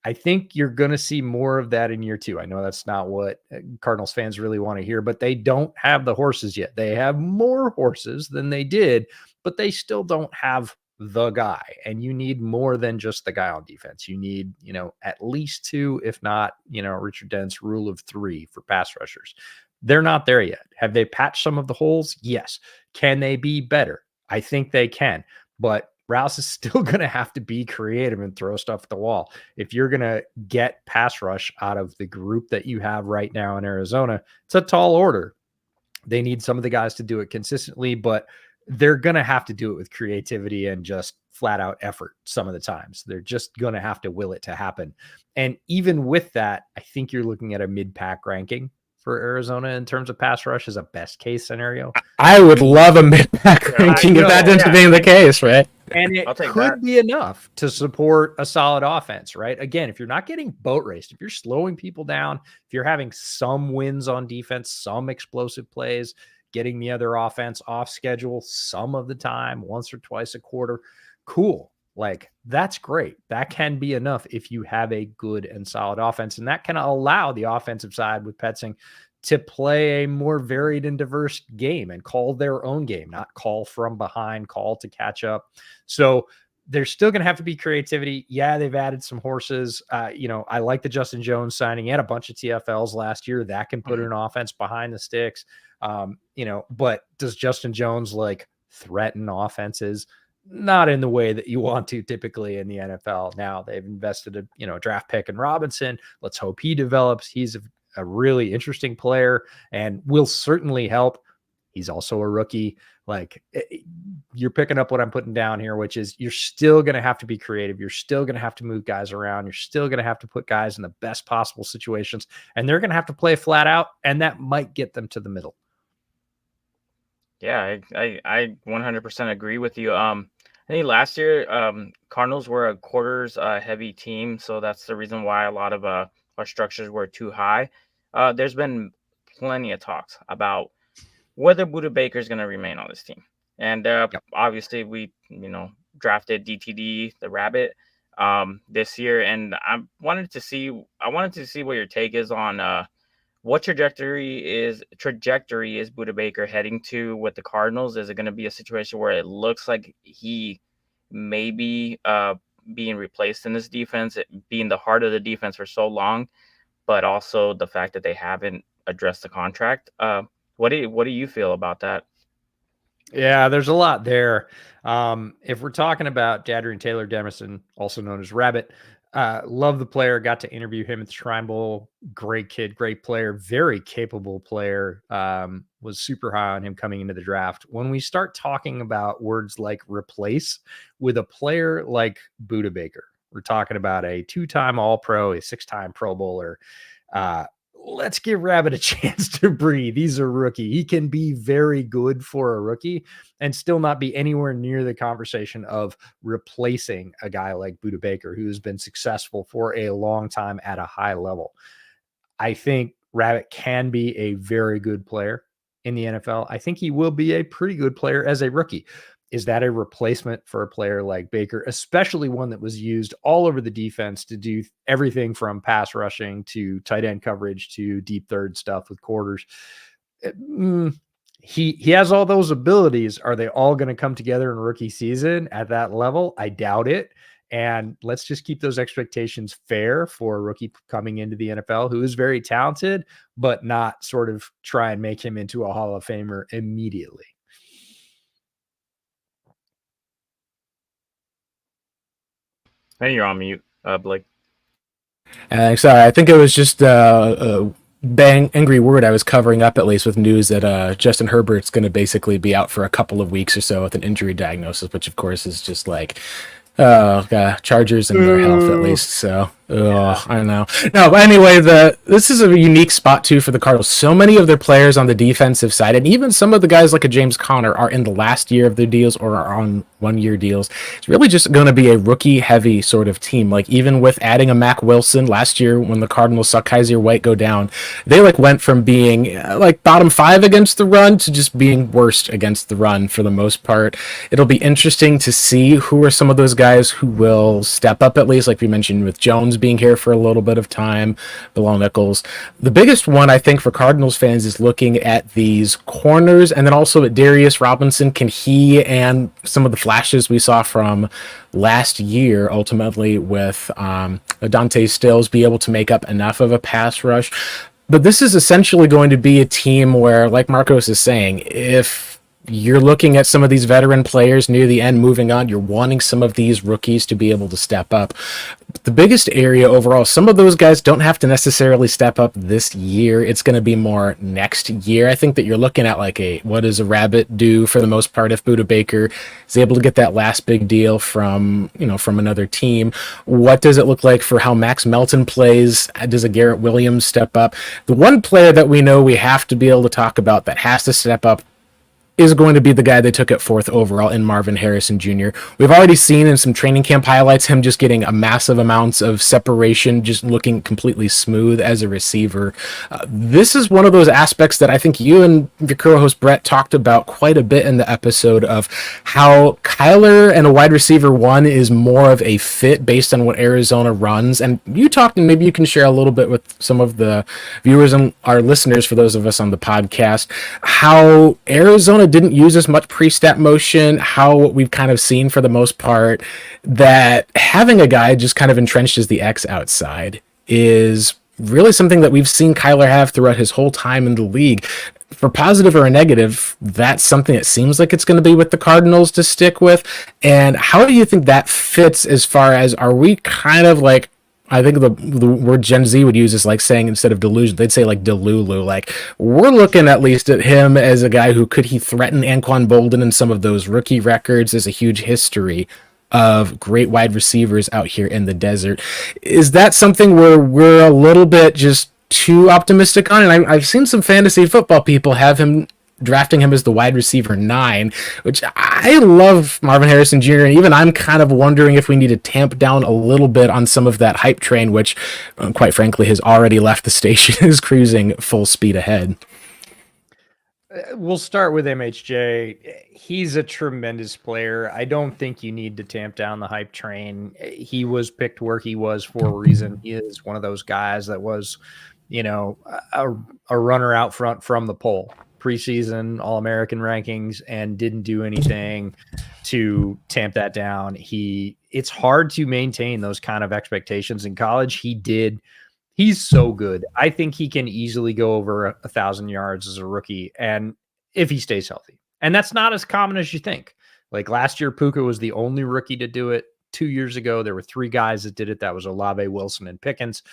I think you're going to see more of that in year 2. I know that's not what Cardinals fans really want to hear, but they don't have the horses yet. They have more horses than they did, but they still don't have the guy. And you need more than just the guy on defense. You need, at least 2, if not, Richard Dent's rule of 3 for pass rushers. They're not there yet. Have they patched some of the holes? Yes. Can they be better? I think they can, but Rouse is still going to have to be creative and throw stuff at the wall. If you're going to get pass rush out of the group that you have right now in Arizona, it's a tall order. They need some of the guys to do it consistently, but they're going to have to do it with creativity and just flat out effort some of the times. They're just going to have to will it to happen. And even with that, I think you're looking at a mid-pack ranking for Arizona in terms of pass rush as a best case scenario. I would love a mid-pack ranking if that ends up being the case, right? And it could be enough to support a solid offense, right? Again, if you're not getting boat raced, if you're slowing people down, if you're having some wins on defense, some explosive plays, getting the other offense off schedule some of the time, once or twice a quarter, cool. Like, that's great. That can be enough if you have a good and solid offense. And that can allow the offensive side with Petzing to play a more varied and diverse game and call their own game, not call from behind, call to catch up. So there's still going to have to be creativity. Yeah, they've added some horses. I like the Justin Jones signing. He had a bunch of TFLs last year. That can put an offense behind the sticks. But does Justin Jones threaten offenses? Not in the way that you want to typically in the NFL. Now they've invested a draft pick in Robinson. Let's hope he develops. He's a really interesting player and will certainly help. He's also a rookie. You're picking up what I'm putting down here, which is you're still going to have to be creative. You're still going to have to move guys around. You're still going to have to put guys in the best possible situations, and they're going to have to play flat out, and that might get them to the middle. Yeah, I 100% agree with you. I think last year, Cardinals were a quarters heavy team, so that's the reason why a lot of our structures were too high. There's been plenty of talks about whether Buda Baker is going to remain on this team, and obviously we drafted DTD the Rabbit this year, and I wanted to see what your take is on what trajectory is Buda Baker heading to with the Cardinals? Is it going to be a situation where it looks like he may be being replaced in this defense, being the heart of the defense for so long, but also the fact that they haven't addressed the contract? What do you feel about that? Yeah, there's a lot there. If we're talking about Jadrian Taylor Demerson, also known as Rabbit, love the player. Got to interview him at the Shrine Bowl. Great kid, great player, very capable player. Was super high on him coming into the draft. When we start talking about words like replace with a player like Buda Baker, we're talking about a 2-time All-Pro, a 6-time Pro Bowler. Let's give Rabbit a chance to breathe. He's a rookie. He can be very good for a rookie and still not be anywhere near the conversation of replacing a guy like Buda Baker, who's been successful for a long time at a high level. I think Rabbit can be a very good player in the NFL. I think he will be a pretty good player as a rookie. Is that a replacement for a player like Baker, especially one that was used all over the defense to do everything from pass rushing to tight end coverage to deep third stuff with quarters? he has all those abilities. Are they all going to come together in rookie season at that level? I doubt it. And let's just keep those expectations fair for a rookie coming into the NFL who is very talented, but not sort of try and make him into a Hall of Famer immediately. Hey, you're on mute, Blake. Sorry, I think it was just bang angry word I was covering up at least with news that Justin Herbert's going to basically be out for a couple of weeks or so with an injury diagnosis, which of course is just like Chargers and their health at least. So I don't know. No, but anyway, this is a unique spot too for the Cardinals. So many of their players on the defensive side, and even some of the guys like a James Conner, are in the last year of their deals or are on 1-year deals. It's really just going to be a rookie-heavy sort of team. Like even with adding a Mac Wilson last year, when the Cardinals saw Kaiser White go down, they like went from being like bottom 5 against the run to just being worst against the run for the most part. It'll be interesting to see who are some of those guys who will step up, at least like we mentioned with Jones being here for a little bit of time, Bilal Nichols. The biggest one I think for Cardinals fans is looking at these corners, and then also at Darius Robinson. Can he and some of the flashes we saw from last year ultimately with Dante Stills be able to make up enough of a pass rush? But this is essentially going to be a team where, like Marcos is saying, if you're looking at some of these veteran players near the end moving on, you're wanting some of these rookies to be able to step up. The biggest area overall, some of those guys don't have to necessarily step up this year. It's going to be more next year. I think that you're looking at like what does a Rabbit do for the most part if Budda Baker is able to get that last big deal from another team? What does it look like for how Max Melton plays? Does a Garrett Williams step up? The one player that we know we have to be able to talk about that has to step up is going to be the guy they took at 4th overall in Marvin Harrison Jr. We've already seen in some training camp highlights him just getting a massive amounts of separation, just looking completely smooth as a receiver. This is one of those aspects that I think you and your co-host Brett talked about quite a bit in the episode of how Kyler and a wide receiver 1 is more of a fit based on what Arizona runs. And you talked, and maybe you can share a little bit with some of the viewers and our listeners, for those of us on the podcast, how Arizona didn't use as much pre-snap motion, how we've kind of seen for the most part that having a guy just kind of entrenched as the X outside is really something that we've seen Kyler have throughout his whole time in the league. For positive or a negative, that's something that seems like it's going to be with the Cardinals to stick with. And how do you think that fits as far as, are we kind of like, I think the word Gen Z would use is like saying, instead of delusion, they'd say like Delulu. Like, we're looking at least at him as a guy who could he threaten Anquan Bolden and some of those rookie records. There's a huge history of great wide receivers out here in the desert. Is that something where we're a little bit just too optimistic on? And I've seen some fantasy football people have him drafting him as the wide receiver 9, which I love Marvin Harrison Jr. And even I'm kind of wondering if we need to tamp down a little bit on some of that hype train, which quite frankly has already left the station, is cruising full speed ahead. We'll start with MHJ. He's a tremendous player. I don't think you need to tamp down the hype train. He was picked where he was for a reason. He is one of those guys that was, a runner out front from the pole. Preseason All-American rankings, and didn't do anything to tamp that down. It's hard to maintain those kind of expectations in college. He's so good. I think he can easily go over 1,000 yards as a rookie, and if he stays healthy. And that's not as common as you think. Like last year, Puka was the only rookie to do it. 2 years ago, there were 3 guys that did it. That was Olave, Wilson, and Pickens.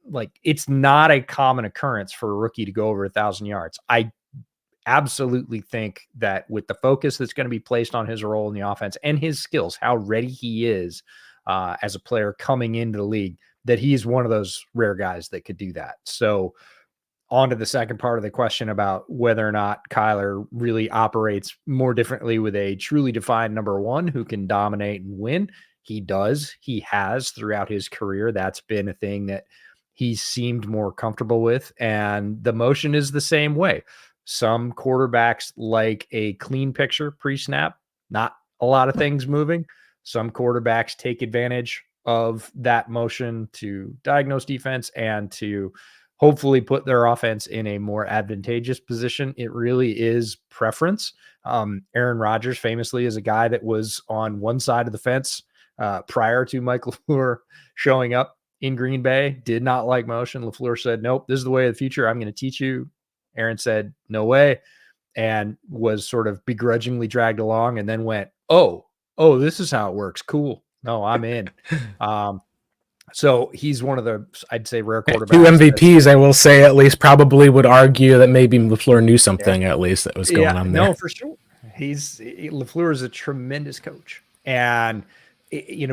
Like, it's not a common occurrence for a rookie to go over 1,000 yards. I absolutely think that with the focus that's going to be placed on his role in the offense and his skills, how ready he is as a player coming into the league, that he's one of those rare guys that could do that. So on to the second part of the question about whether or not Kyler really operates more differently with a truly defined number 1 who can dominate and win. He does. He has throughout his career. That's been a thing that he seemed more comfortable with. And the motion is the same way. Some quarterbacks like a clean picture pre-snap, not a lot of things moving. Some quarterbacks take advantage of that motion to diagnose defense and to hopefully put their offense in a more advantageous position. It really is preference. Aaron Rodgers famously is a guy that was on one side of the fence prior to Mike LaFleur showing up in Green Bay, did not like motion. LaFleur said, nope, this is the way of the future. I'm going to teach you. Aaron said, no way, and was sort of begrudgingly dragged along and then went, oh, this is how it works. Cool. No, I'm in. So he's one of the, I'd say, rare quarterbacks. Two MVPs, I will say, at least probably would argue that maybe LaFleur knew something at least that was going on there. No, for sure. LaFleur is a tremendous coach. And,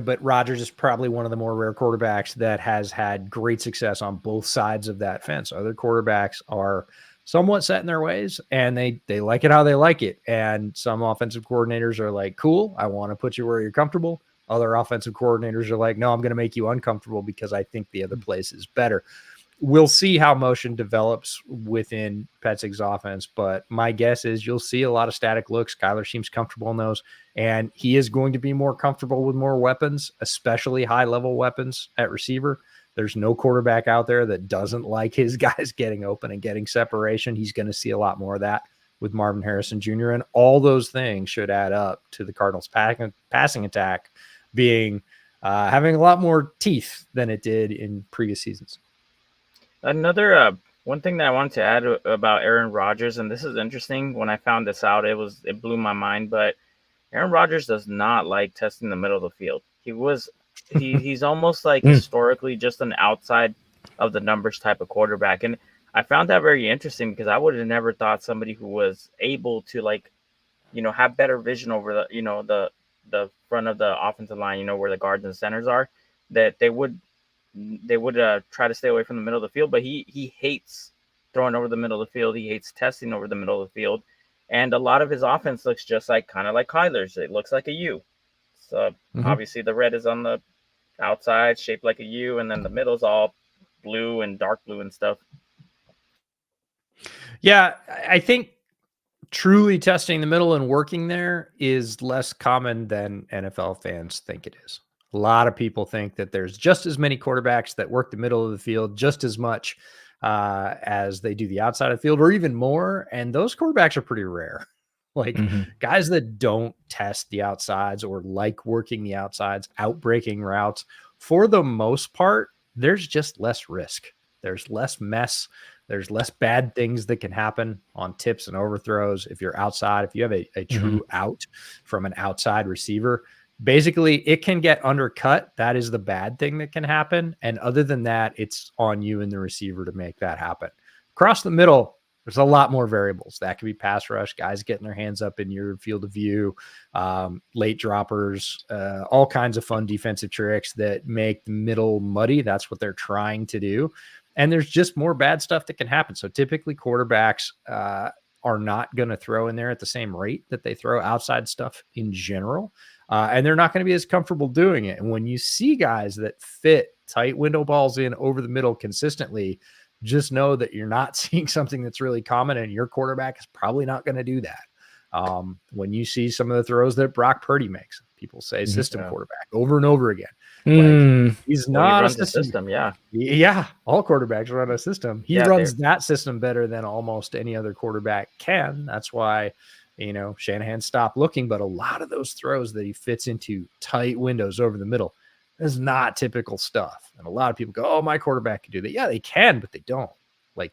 but Rodgers is probably one of the more rare quarterbacks that has had great success on both sides of that fence. Other quarterbacks are somewhat set in their ways, and they like it how they like it. And some offensive coordinators are like, cool, I want to put you where you're comfortable. Other offensive coordinators are like, no, I'm going to make you uncomfortable because I think the other place is better. We'll see how motion develops within Petzing's offense, but my guess is you'll see a lot of static looks. Kyler seems comfortable in those, and he is going to be more comfortable with more weapons, especially high-level weapons at receiver. There's no quarterback out there that doesn't like his guys getting open and getting separation. He's going to see a lot more of that with Marvin Harrison Jr., and all those things should add up to the Cardinals' passing attack being having a lot more teeth than it did in previous seasons. Another one thing that I wanted to add about Aaron Rodgers, and this is interesting. When I found this out, it blew my mind. But Aaron Rodgers does not like testing the middle of the field. He's almost like historically just an outside of the numbers type of quarterback, and I found that very interesting because I would have never thought somebody who was able to have better vision over the front of the offensive line, where the guards and centers are, that they would try to stay away from the middle of the field. But he hates throwing over the middle of the field. He hates testing over the middle of the field. And a lot of his offense looks just kind of like Kyler's. It looks like a U. So obviously the red is on the outside, shaped like a U, and then the middle's all blue and dark blue and stuff. Yeah, I think truly testing the middle and working there is less common than NFL fans think it is. A lot of people think that there's just as many quarterbacks that work the middle of the field just as much as they do the outside of the field, or even more. And those quarterbacks are pretty rare. Guys that don't test the outsides or like working the outsides, outbreaking routes, for the most part, there's just less risk. There's less mess. There's less bad things that can happen on tips and overthrows. If you're outside, if you have a true out from an outside receiver, basically it can get undercut. That is the bad thing that can happen. And other than that, it's on you and the receiver to make that happen. Across the middle, there's a lot more variables. That could be pass rush, guys getting their hands up in your field of view, late droppers, all kinds of fun defensive tricks that make the middle muddy. That's what they're trying to do. And there's just more bad stuff that can happen. So typically quarterbacks are not going to throw in there at the same rate that they throw outside stuff in general. And they're not going to be as comfortable doing it. And when you see guys that fit tight window balls in over the middle consistently, just know that you're not seeing something that's really common, and your quarterback is probably not going to do that. When you see some of the throws that Brock Purdy makes, people say system quarterback over and over again. He's not a system. Yeah. All quarterbacks run a system. He runs that system better than almost any other quarterback can. That's why, Shanahan stopped looking, but a lot of those throws that he fits into tight windows over the middle is not typical stuff. And a lot of people go, oh, my quarterback can do that. Yeah, they can, but they don't.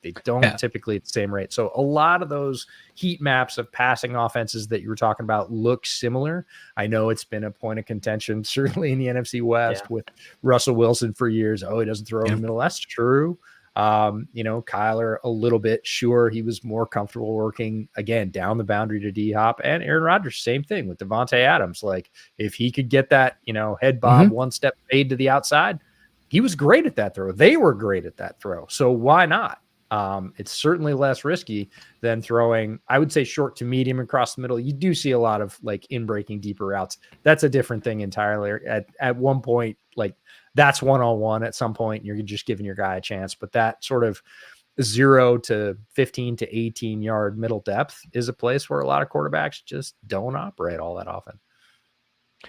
They don't typically at the same rate. So a lot of those heat maps of passing offenses that you were talking about look similar. I know it's been a point of contention, certainly in the NFC West with Russell Wilson for years. Oh, he doesn't throw in the middle. That's true. Kyler a little bit. Sure, he was more comfortable working, again, down the boundary to D-Hop. And Aaron Rodgers, same thing with Devontae Adams. If he could get that, head bob, one-step fade to the outside, he was great at that throw. They were great at that throw. So why not? It's certainly less risky than throwing, I would say, short to medium across the middle. You do see a lot of in-breaking deeper routes. That's a different thing entirely. At one point, that's one-on-one at some point, and you're just giving your guy a chance. But that sort of 0 to 15 to 18 yard middle depth is a place where a lot of quarterbacks just don't operate all that often.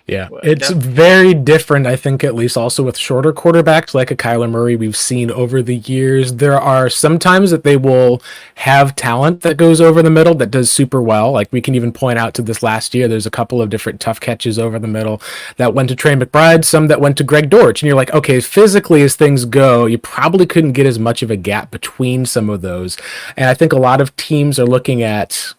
Yeah, Well, it's very different, I think, at least also with shorter quarterbacks like a Kyler Murray we've seen over the years. There are sometimes that they will have talent that goes over the middle that does super well. Like we can even point out to this last year, there's a couple of different tough catches over the middle that went to Trey McBride, some that went to Greg Dortch. And you're like, okay, physically as things go, you probably couldn't get as much of a gap between some of those. And I think a lot of teams are looking at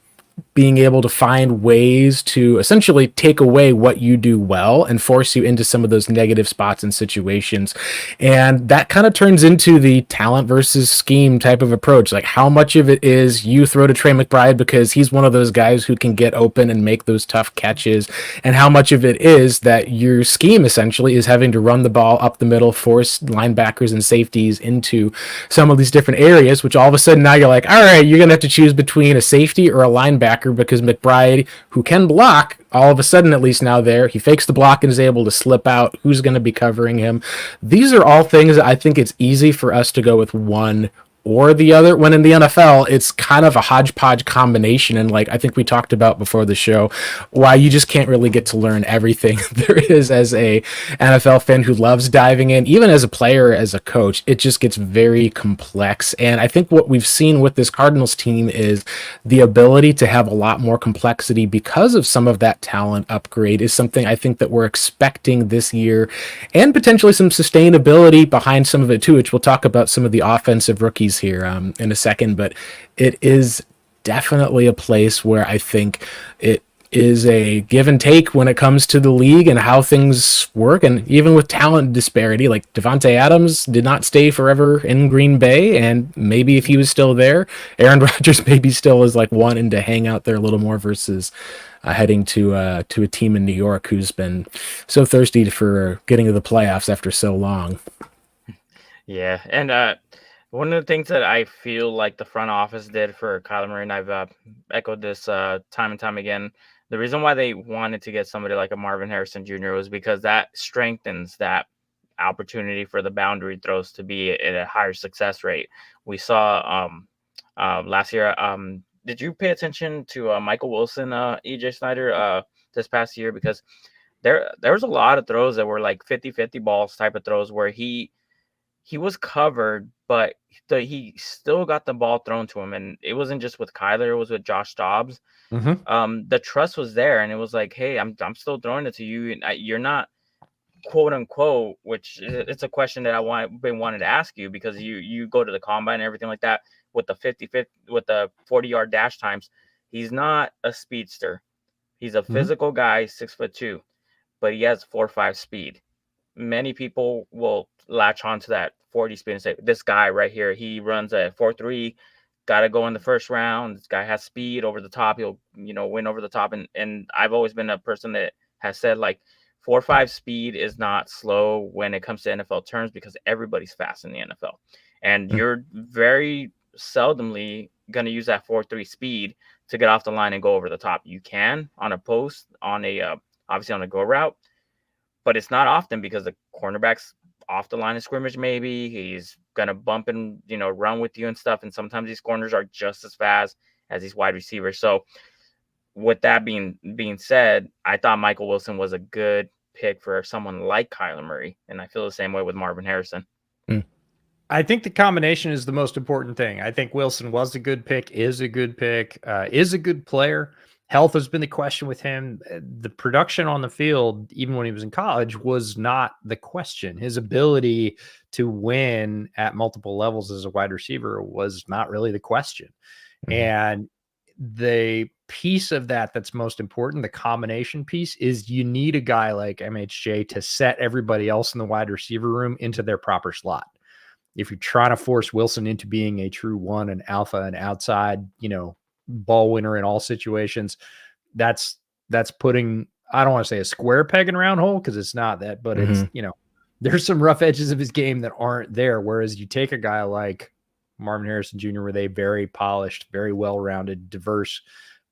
being able to find ways to essentially take away what you do well and force you into some of those negative spots and situations. And that kind of turns into the talent versus scheme type of approach. Like how much of it is you throw to Trey McBride because he's one of those guys who can get open and make those tough catches, and how much of it is that your scheme essentially is having to run the ball up the middle, force linebackers and safeties into some of these different areas, which all of a sudden now you're like, all right, you're going to have to choose between a safety or a linebacker because McBride, who can block, all of a sudden, at least now he fakes the block and is able to slip out. Who's going to be covering him? These are all things that I think it's easy for us to go with one or the other, when in the NFL, it's kind of a hodgepodge combination. And like I think we talked about before the show, why you just can't really get to learn everything there is as a NFL fan who loves diving in. Even as a player, as a coach, it just gets very complex. And I think what we've seen with this Cardinals team is the ability to have a lot more complexity because of some of that talent upgrade is something I think that we're expecting this year, and potentially some sustainability behind some of it too, which we'll talk about some of the offensive rookies here in a second. But it is definitely a place where I think it is a give and take when it comes to the league and how things work. And even with talent disparity, like Devontae Adams did not stay forever in Green Bay, and maybe if he was still there, Aaron Rodgers maybe still is like wanting to hang out there a little more versus heading to a team in New York who's been so thirsty for getting to the playoffs after so long. Yeah, and one of the things that I feel like the front office did for Kyler Murray, and I've echoed this time and time again, the reason why they wanted to get somebody like a Marvin Harrison Jr. was because that strengthens that opportunity for the boundary throws to be at a higher success rate. We saw last year. Did you pay attention to Michael Wilson, EJ Snyder, this past year? Because there was a lot of throws that were like 50-50 balls type of throws where he was covered, but he still got the ball thrown to him. And it wasn't just with Kyler, it was with Josh Dobbs. The trust was there, and it was like, hey, I'm still throwing it to you, and you're not, quote unquote, which it's a question that been wanted to ask you, because you go to the combine and everything like that with the 50 with the 40-yard dash times. He's not a speedster. He's a physical guy, 6'2", but he has 4.5 speed. Many people will latch on to that 40 speed and say, this guy right here, he runs a 4.3, got to go in the first round. This guy has speed over the top. He'll, win over the top. And I've always been a person that has said, like, 4.5 speed is not slow when it comes to NFL terms, because everybody's fast in the NFL. And you're very seldomly going to use that 4.3 speed to get off the line and go over the top. You can on a post, on a obviously on a go route, but it's not often, because the cornerback's off the line of scrimmage. Maybe he's going to bump and, run with you and stuff. And sometimes these corners are just as fast as these wide receivers. So with that being said, I thought Michael Wilson was a good pick for someone like Kyler Murray. And I feel the same way with Marvin Harrison. I think the combination is the most important thing. I think Wilson was a good pick, is a good pick, is a good player. Health has been the question with him. The production on the field, even when he was in college, was not the question. His ability to win at multiple levels as a wide receiver was not really the question. And the piece of that's most important, the combination piece, is you need a guy like MHJ to set everybody else in the wide receiver room into their proper slot. If you're trying to force Wilson into being a true one, an alpha, an outside, ball winner in all situations, that's putting, I don't want to say a square peg in a round hole, because it's not that, but it's, there's some rough edges of his game that aren't there. Whereas you take a guy like Marvin Harrison Jr. with a very polished, very well-rounded, diverse,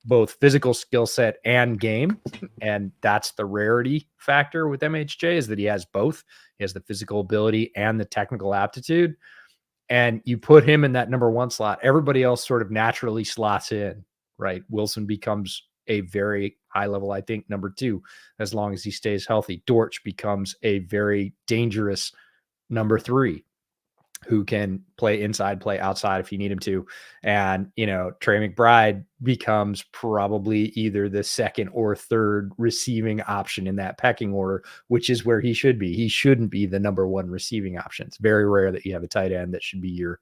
both physical skill set and game. And that's the rarity factor with MHJ, is that he has both. He has the physical ability and the technical aptitude. And you put him in that number one slot, everybody else sort of naturally slots in, right? Wilson becomes a very high level, I think, number 2, as long as he stays healthy. Dortch becomes a very dangerous number 3 who can play inside, play outside if you need him to. And, Trey McBride becomes probably either the second or third receiving option in that pecking order, which is where he should be. He shouldn't be the number 1 receiving option. It's very rare that you have a tight end that should be your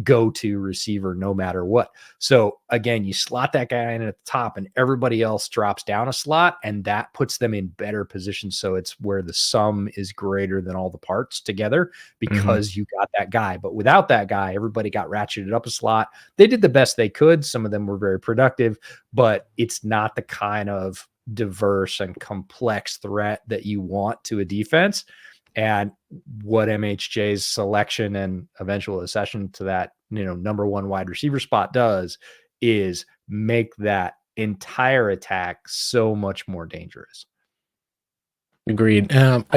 go-to receiver no matter what. So again, you slot that guy in at the top and everybody else drops down a slot, and that puts them in better position. So it's where the sum is greater than all the parts together because you got that guy. But without that guy, everybody got ratcheted up a slot. They did the best they could. Some of them were very productive, but it's not the kind of diverse and complex threat that you want to a defense. And what MHJ's selection and eventual accession to that, number 1 wide receiver spot does is make that entire attack so much more dangerous. Agreed.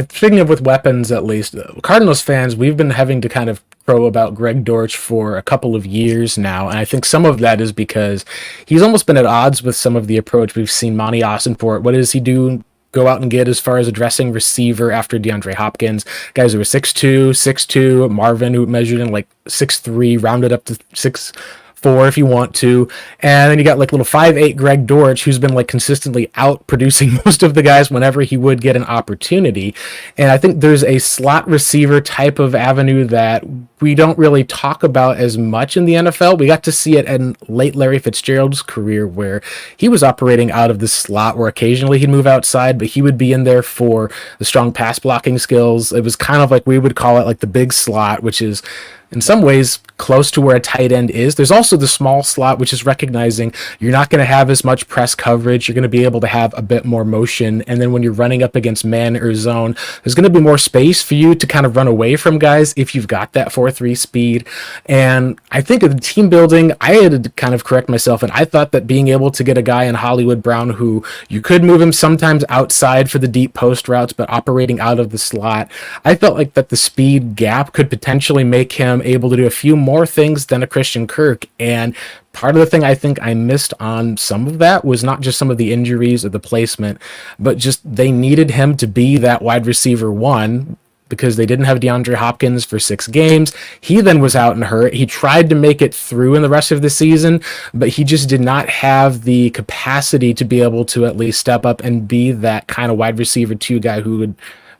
Thinking of with weapons, at least, Cardinals fans, we've been having to kind of crow about Greg Dortch for a couple of years now, and I think some of that is because he's almost been at odds with some of the approach we've seen Monty Austin for. What does he do? Go out and get as far as addressing receiver after DeAndre Hopkins. Guys who were 6'2", Marvin, who measured in like 6'3", rounded up to 6'4" if you want to. And then you got like little 5'8" Greg Dortch, who's been like consistently out producing most of the guys whenever he would get an opportunity. And I think there's a slot receiver type of avenue that we don't really talk about as much in the NFL. We got to see it in late Larry Fitzgerald's career where he was operating out of the slot, where occasionally he'd move outside, but he would be in there for the strong pass blocking skills. It was kind of like, we would call it like the big slot, which is in some ways close to where a tight end is. There's also the small slot, which is recognizing you're not going to have as much press coverage. You're going to be able to have a bit more motion. And then when you're running up against man or zone, there's going to be more space for you to kind of run away from guys if you've got that 4.3 speed. And I think of the team building, I had to kind of correct myself. And I thought that being able to get a guy in Hollywood Brown who you could move him sometimes outside for the deep post routes, but operating out of the slot, I felt like that the speed gap could potentially make him able to do a few more things than a Christian Kirk. And part of the thing I think I missed on some of that was not just some of the injuries or the placement, but just they needed him to be that wide receiver 1 because they didn't have DeAndre Hopkins for 6 games. He then was out and hurt. He tried to make it through in the rest of the season, but he just did not have the capacity to be able to at least step up and be that kind of wide receiver 2 guy who would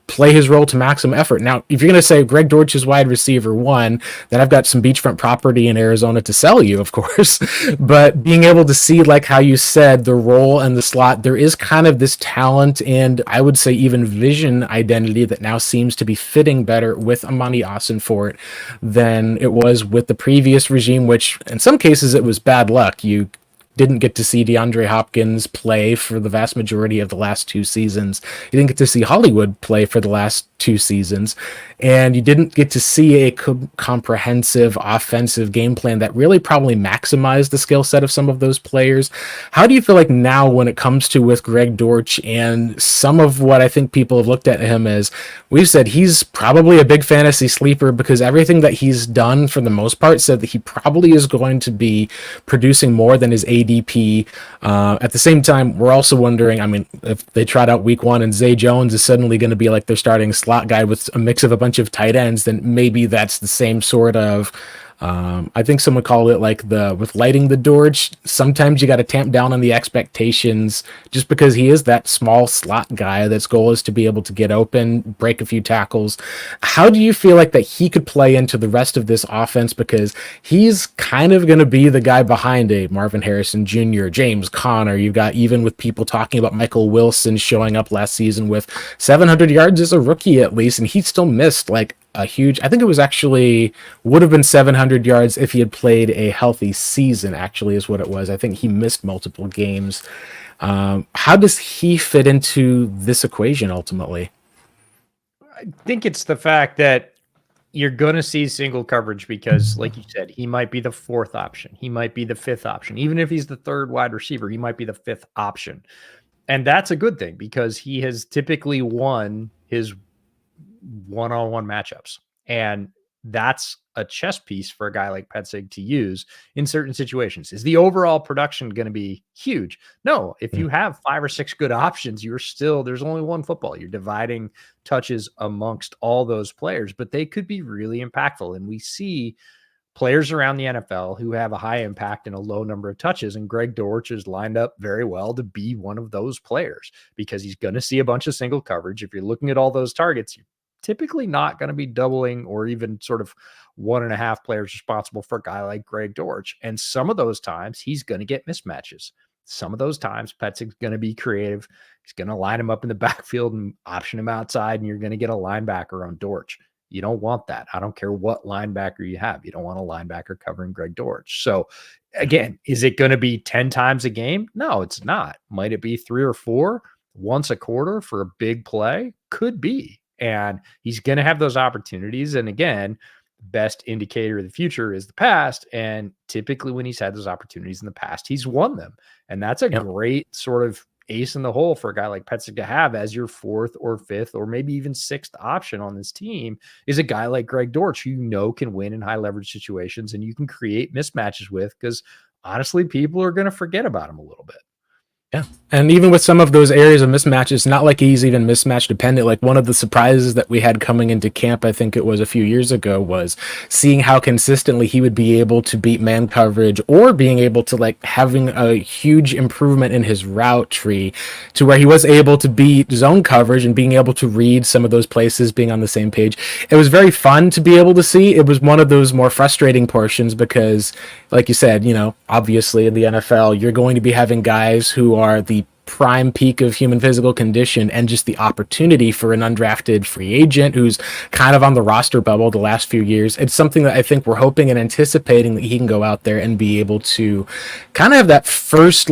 play his role to maximum effort. Now, if you're going to say Greg Dortch is wide receiver 1, then I've got some beachfront property in Arizona to sell you, of course. But being able to see, like how you said, the role and the slot, there is kind of this talent and I would say even vision identity that now seems to be fitting better with Amani Austin for it than it was with the previous regime, which in some cases it was bad luck. You didn't get to see DeAndre Hopkins play for the vast majority of the last 2 seasons. You didn't get to see Hollywood play for the last 2 seasons. And you didn't get to see a comprehensive offensive game plan that really probably maximized the skill set of some of those players. How do you feel like now when it comes to with Greg Dortch and some of what I think people have looked at him as, we've said he's probably a big fantasy sleeper because everything that he's done for the most part said that he probably is going to be producing more than his ADP. At the same time, we're also wondering, I mean, if they tried out week 1 and Zay Jones is suddenly going to be like their starting slot guy with a mix of a bunch of tight ends, then maybe that's the same sort of I think someone called it like with lighting the Dortch. Sometimes you got to tamp down on the expectations just because he is that small slot guy that's goal is to be able to get open, break a few tackles. How do you feel like that he could play into the rest of this offense? Because he's kind of going to be the guy behind a Marvin Harrison Jr., James Conner. You've got even with people talking about Michael Wilson showing up last season with 700 yards as a rookie at least, and he still missed like a huge, I think it was actually would have been 700 yards if he had played a healthy season, actually is what it was. I think he missed multiple games. How does he fit into this equation ultimately? I think it's the fact that you're going to see single coverage because, like you said, he might be the 4th option. He might be the 5th option. Even if he's the 3rd wide receiver, he might be the 5th option. And that's a good thing because he has typically won his one-on-one matchups. And that's a chess piece for a guy like Petzing to use in certain situations. Is the overall production going to be huge? No. If you have 5 or 6 good options, there's only one football. You're dividing touches amongst all those players, but they could be really impactful. And we see players around the NFL who have a high impact and a low number of touches. And Greg Dortch is lined up very well to be one of those players because he's going to see a bunch of single coverage. If you're looking at all those targets, you're typically not going to be doubling or even sort of 1.5 players responsible for a guy like Greg Dortch. And some of those times he's going to get mismatches. Some of those times Petzing's going to be creative. He's going to line him up in the backfield and option him outside, and you're going to get a linebacker on Dortch. You don't want that. I don't care what linebacker you have. You don't want a linebacker covering Greg Dortch. So again, is it going to be 10 times a game? No, it's not. Might it be 3 or 4 once a quarter for a big play? Could be. And he's going to have those opportunities. And again, best indicator of the future is the past. And typically when he's had those opportunities in the past, he's won them. And that's a great sort of ace in the hole for a guy like Petzing to have as your 4th or 5th or maybe even 6th option on this team is a guy like Greg Dortch, who can win in high leverage situations and you can create mismatches with, because honestly, people are going to forget about him a little bit. Yeah. And even with some of those areas of mismatches, not like he's even mismatch dependent. Like one of the surprises that we had coming into camp, I think it was a few years ago, was seeing how consistently he would be able to beat man coverage or being able to like having a huge improvement in his route tree to where he was able to beat zone coverage and being able to read some of those places, being on the same page. It was very fun to be able to see. It was one of those more frustrating portions because, like you said, obviously in the NFL, you're going to be having guys who are the prime peak of human physical condition and just the opportunity for an undrafted free agent who's kind of on the roster bubble the last few years. It's something that I think we're hoping and anticipating that he can go out there and be able to kind of have that first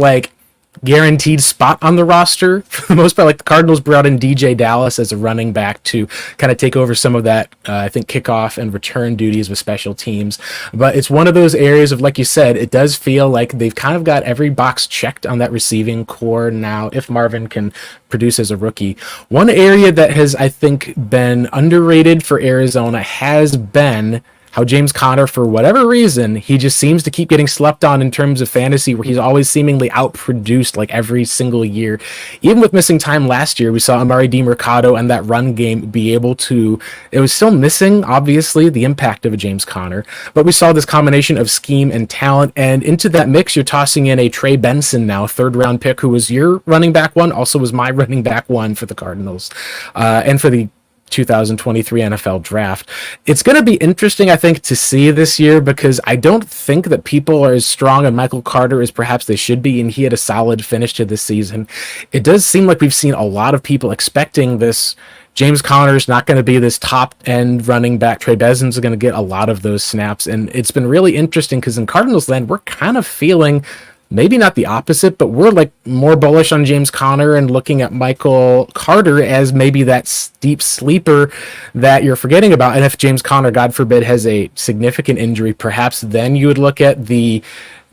guaranteed spot on the roster for the most part. Like the Cardinals brought in DJ Dallas as a running back to kind of take over some of that, I think, kickoff and return duties with special teams. But it's one of those areas of, like you said, it does feel like they've kind of got every box checked on that receiving core now, if Marvin can produce as a rookie. One area that has, I think, been underrated for Arizona has been how James Conner, for whatever reason, he just seems to keep getting slept on in terms of fantasy, where he's always seemingly outproduced like every single year. Even with missing time last year, we saw Amari DiMercado and that run game be able to, it was still missing, obviously, the impact of a James Conner, but we saw this combination of scheme and talent, and into that mix, you're tossing in a Trey Benson now, 3rd-round pick, who was your running back one, also was my running back one for the Cardinals, and for the 2023 NFL draft. It's going to be interesting, I think, to see this year because I don't think that people are as strong on Michael Carter as perhaps they should be, and he had a solid finish to this season. It does seem like we've seen a lot of people expecting this. James Conner's not going to be this top-end running back. Trey Benson's going to get a lot of those snaps, and it's been really interesting because in Cardinals land, we're kind of feeling maybe not the opposite, but we're like more bullish on James Conner and looking at Michael Carter as maybe that steep sleeper that you're forgetting about. And if James Conner, God forbid, has a significant injury, perhaps then you would look at the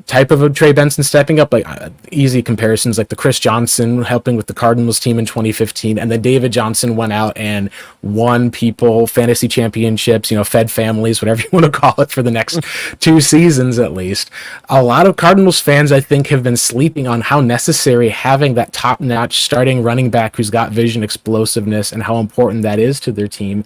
type of a Trey Benson stepping up, like easy comparisons, like the Chris Johnson helping with the Cardinals team in 2015, and then David Johnson went out and won people fantasy championships, fed families, whatever you want to call it, for the next 2 seasons at least. A lot of Cardinals fans, I think, have been sleeping on how necessary having that top-notch starting running back who's got vision, explosiveness, and how important that is to their team,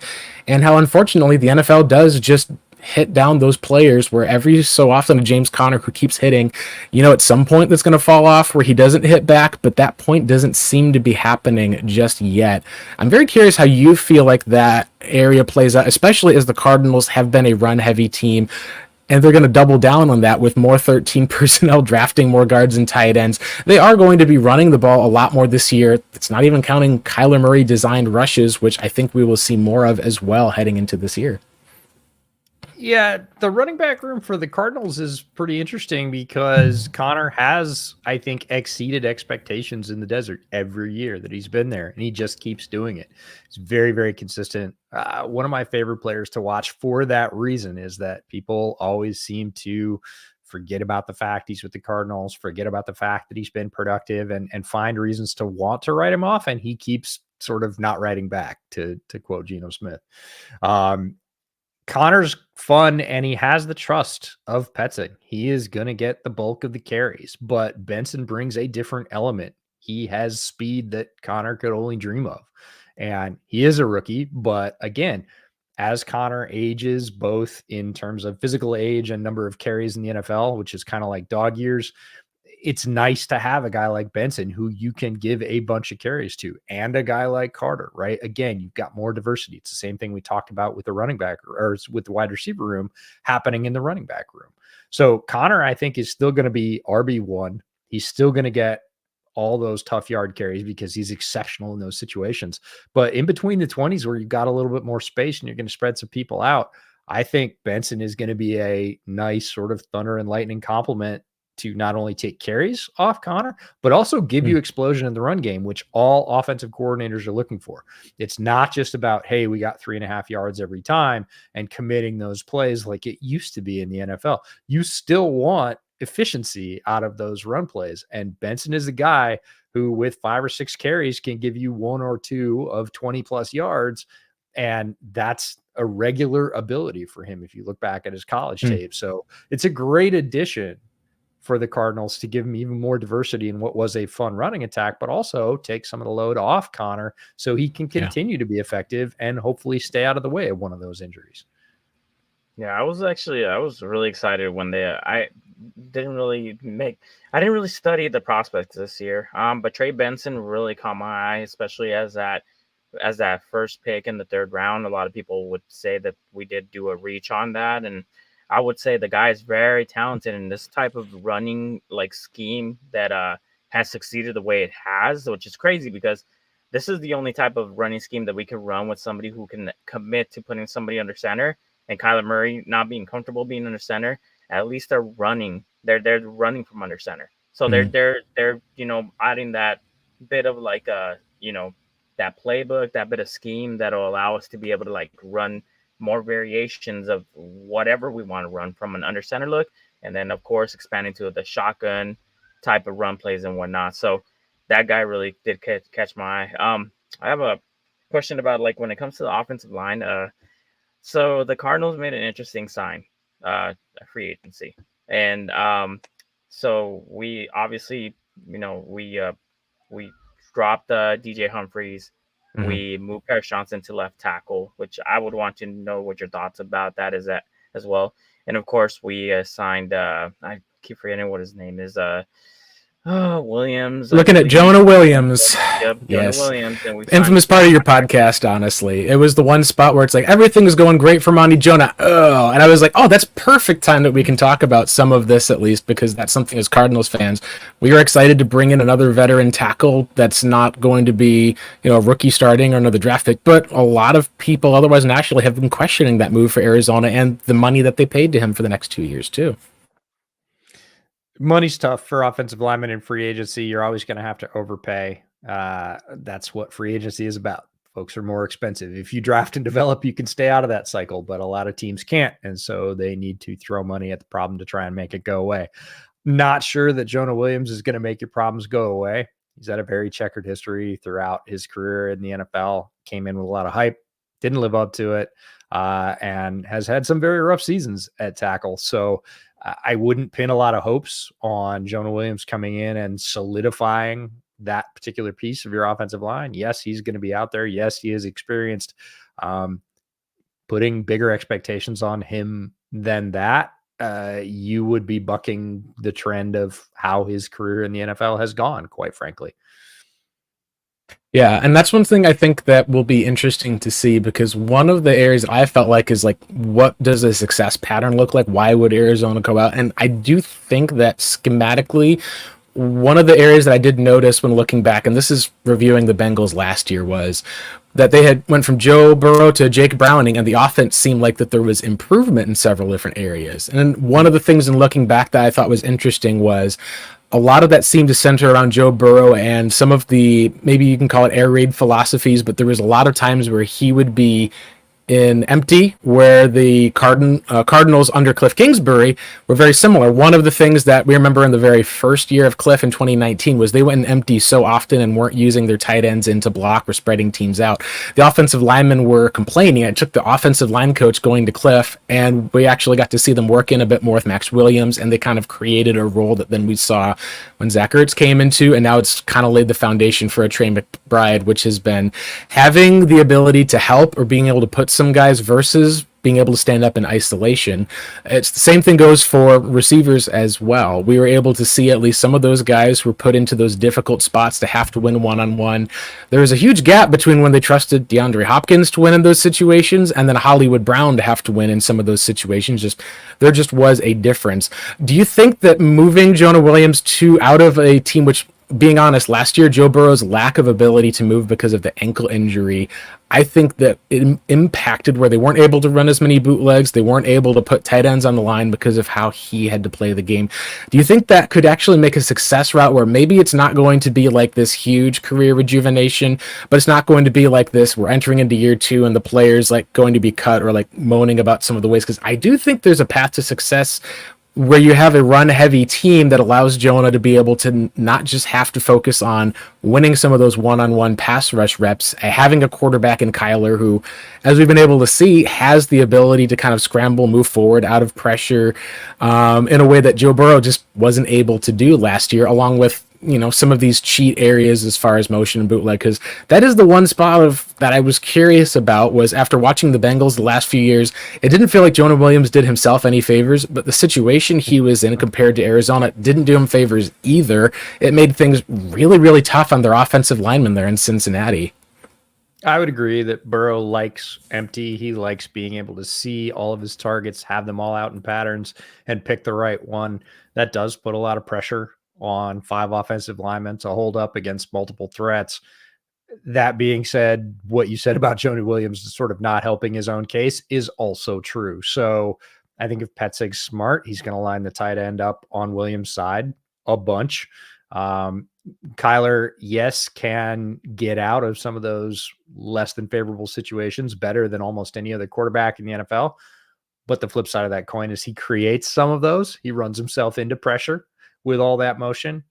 and how unfortunately the NFL does just hit down those players where every so often a James Conner who keeps hitting, at some point that's going to fall off where he doesn't hit back, but that point doesn't seem to be happening just yet. I'm very curious how you feel like that area plays out, especially as the Cardinals have been a run-heavy team, and they're going to double down on that with more 13 personnel, drafting more guards and tight ends. They are going to be running the ball a lot more this year. It's not even counting Kyler Murray designed rushes, which I think we will see more of as well heading into this year. Yeah, the running back room for the Cardinals is pretty interesting because Connor has, I think, exceeded expectations in the desert every year that he's been there, and he just keeps doing it. It's very, very consistent. One of my favorite players to watch for that reason is that people always seem to forget about the fact he's with the Cardinals, forget about the fact that he's been productive, and find reasons to want to write him off, and he keeps sort of not writing back, to quote Geno Smith. Connor's fun and he has the trust of Petzing. He is going to get the bulk of the carries, but Benson brings a different element. He has speed that Connor could only dream of. And he is a rookie, but again, as Connor ages, both in terms of physical age and number of carries in the NFL, which is kind of like dog years, it's nice to have a guy like Benson who you can give a bunch of carries to, and a guy like Carter, right? Again, you've got more diversity. It's the same thing we talked about with the running back or with the wide receiver room happening in the running back room. So Connor, I think, is still going to be RB1. He's still going to get all those tough yard carries because he's exceptional in those situations. But in between the 20s where you've got a little bit more space and you're going to spread some people out, I think Benson is going to be a nice sort of thunder and lightning complement to not only take carries off Connor, but also give you explosion in the run game, which all offensive coordinators are looking for. It's not just about, hey, we got 3.5 yards every time and committing those plays like it used to be in the NFL. You still want efficiency out of those run plays. And Benson is the guy who, with 5 or 6 carries, can give you 1 or 2 of 20 plus yards. And that's a regular ability for him if you look back at his college tape. So it's a great addition for the Cardinals to give him even more diversity in what was a fun running attack, but also take some of the load off Connor so he can continue to be effective and hopefully stay out of the way of one of those injuries. Yeah, I was really excited when I didn't really study the prospects this year. But Trey Benson really caught my eye, especially as that first pick in the 3rd round. A lot of people would say that we did do a reach on that, and I would say the guy is very talented in this type of running like scheme that has succeeded the way it has, which is crazy because this is the only type of running scheme that we can run with somebody who can commit to putting somebody under center. And Kyler Murray not being comfortable being under center, at least they're running. They're running from under center. So they're adding that bit of like that playbook, that bit of scheme that'll allow us to be able to like run more variations of whatever we want to run from an under center look. And then of course expanding to the shotgun type of run plays and whatnot. So that guy really did catch my eye. I have a question about like when it comes to the offensive line. So the Cardinals made an interesting sign, a free agency. And so we obviously, we dropped DJ Humphries. Mm-hmm. We moved Paris Johnson to left tackle, which I would want to know what your thoughts about that is as well. And of course, we signed, I keep forgetting what his name is, Williams. Looking at Jonah Williams. Yep, yes. Jonah Williams. And infamous part of your podcast, honestly. It was the one spot where it's like, everything's going great for Monty Jonah. Oh, and I was like, oh, that's perfect time that we can talk about some of this at least, because that's something as Cardinals fans, we are excited to bring in another veteran tackle that's not going to be, a rookie starting or another draft pick. But a lot of people otherwise nationally have been questioning that move for Arizona and the money that they paid to him for the next 2 years too. Money's tough for offensive linemen in free agency. You're always going to have to overpay. That's what free agency is about. Folks are more expensive. If you draft and develop, you can stay out of that cycle, but a lot of teams can't. And so they need to throw money at the problem to try and make it go away. Not sure that Jonah Williams is going to make your problems go away. He's had a very checkered history throughout his career in the NFL, came in with a lot of hype, didn't live up to it, and has had some very rough seasons at tackle. So I wouldn't pin a lot of hopes on Jonah Williams coming in and solidifying that particular piece of your offensive line. Yes, he's going to be out there. Yes, he is experienced. Putting bigger expectations on him than that, you would be bucking the trend of how his career in the NFL has gone, quite frankly. Yeah, and that's one thing I think that will be interesting to see, because one of the areas I felt like is like, what does a success pattern look like? Why would Arizona go out? And I do think that schematically, one of the areas that I did notice when looking back, and this is reviewing the Bengals last year, was that they had went from Joe Burrow to Jake Browning, and the offense seemed like that there was improvement in several different areas. And one of the things in looking back that I thought was interesting was a lot of that seemed to center around Joe Burrow and some of the, maybe you can call it air raid philosophies, but there was a lot of times where he would be in empty, where the Cardinals under Cliff Kingsbury were very similar. One of the things that we remember in the very first year of Cliff in 2019 was they went in empty so often and weren't using their tight ends into block or spreading teams out. The offensive linemen were complaining. It took the offensive line coach going to Cliff, and we actually got to see them work in a bit more with Max Williams, and they kind of created a role that then we saw when Zach Ertz came into, and now it's kind of laid the foundation for a Trey McBride, which has been having the ability to help or being able to put some guys versus being able to stand up in isolation. It's the same thing goes for receivers as well. We were able to see at least some of those guys were put into those difficult spots to have to win one-on-one. There was a huge gap between when they trusted DeAndre Hopkins to win in those situations and then Hollywood Brown to have to win in some of those situations. There just was a difference. Do you think that moving Jonah Williams out of a team which, being honest, last year, Joe Burrow's lack of ability to move because of the ankle injury, I think that it impacted where they weren't able to run as many bootlegs. They weren't able to put tight ends on the line because of how he had to play the game. Do you think that could actually make a success route where maybe it's not going to be like this huge career rejuvenation, but it's not going to be like this, we're entering into year 2 and the players like going to be cut or like moaning about some of the ways? Because I do think there's a path to success where you have a run-heavy team that allows Jonah to be able to not just have to focus on winning some of those one-on-one pass rush reps, having a quarterback in Kyler who, as we've been able to see, has the ability to kind of scramble, move forward out of pressure in a way that Joe Burrow just wasn't able to do last year, along with some of these cheat areas as far as motion and bootleg, because that is the one spot that I was curious about. Was after watching the Bengals the last few years, it didn't feel like Jonah Williams did himself any favors, but the situation he was in compared to Arizona didn't do him favors either. It made things really, really tough on their offensive linemen there in Cincinnati. I would agree that Burrow likes empty. He likes being able to see all of his targets, have them all out in patterns, and pick the right one. That does put a lot of pressure on 5 offensive linemen to hold up against multiple threats. That being said, what you said about Jonah Williams sort of not helping his own case is also true. So I think if Petzing's smart, he's going to line the tight end up on Williams' side a bunch. Kyler, yes, can get out of some of those less than favorable situations better than almost any other quarterback in the NFL. But the flip side of that coin is he creates some of those. He runs himself into pressure with all that motion.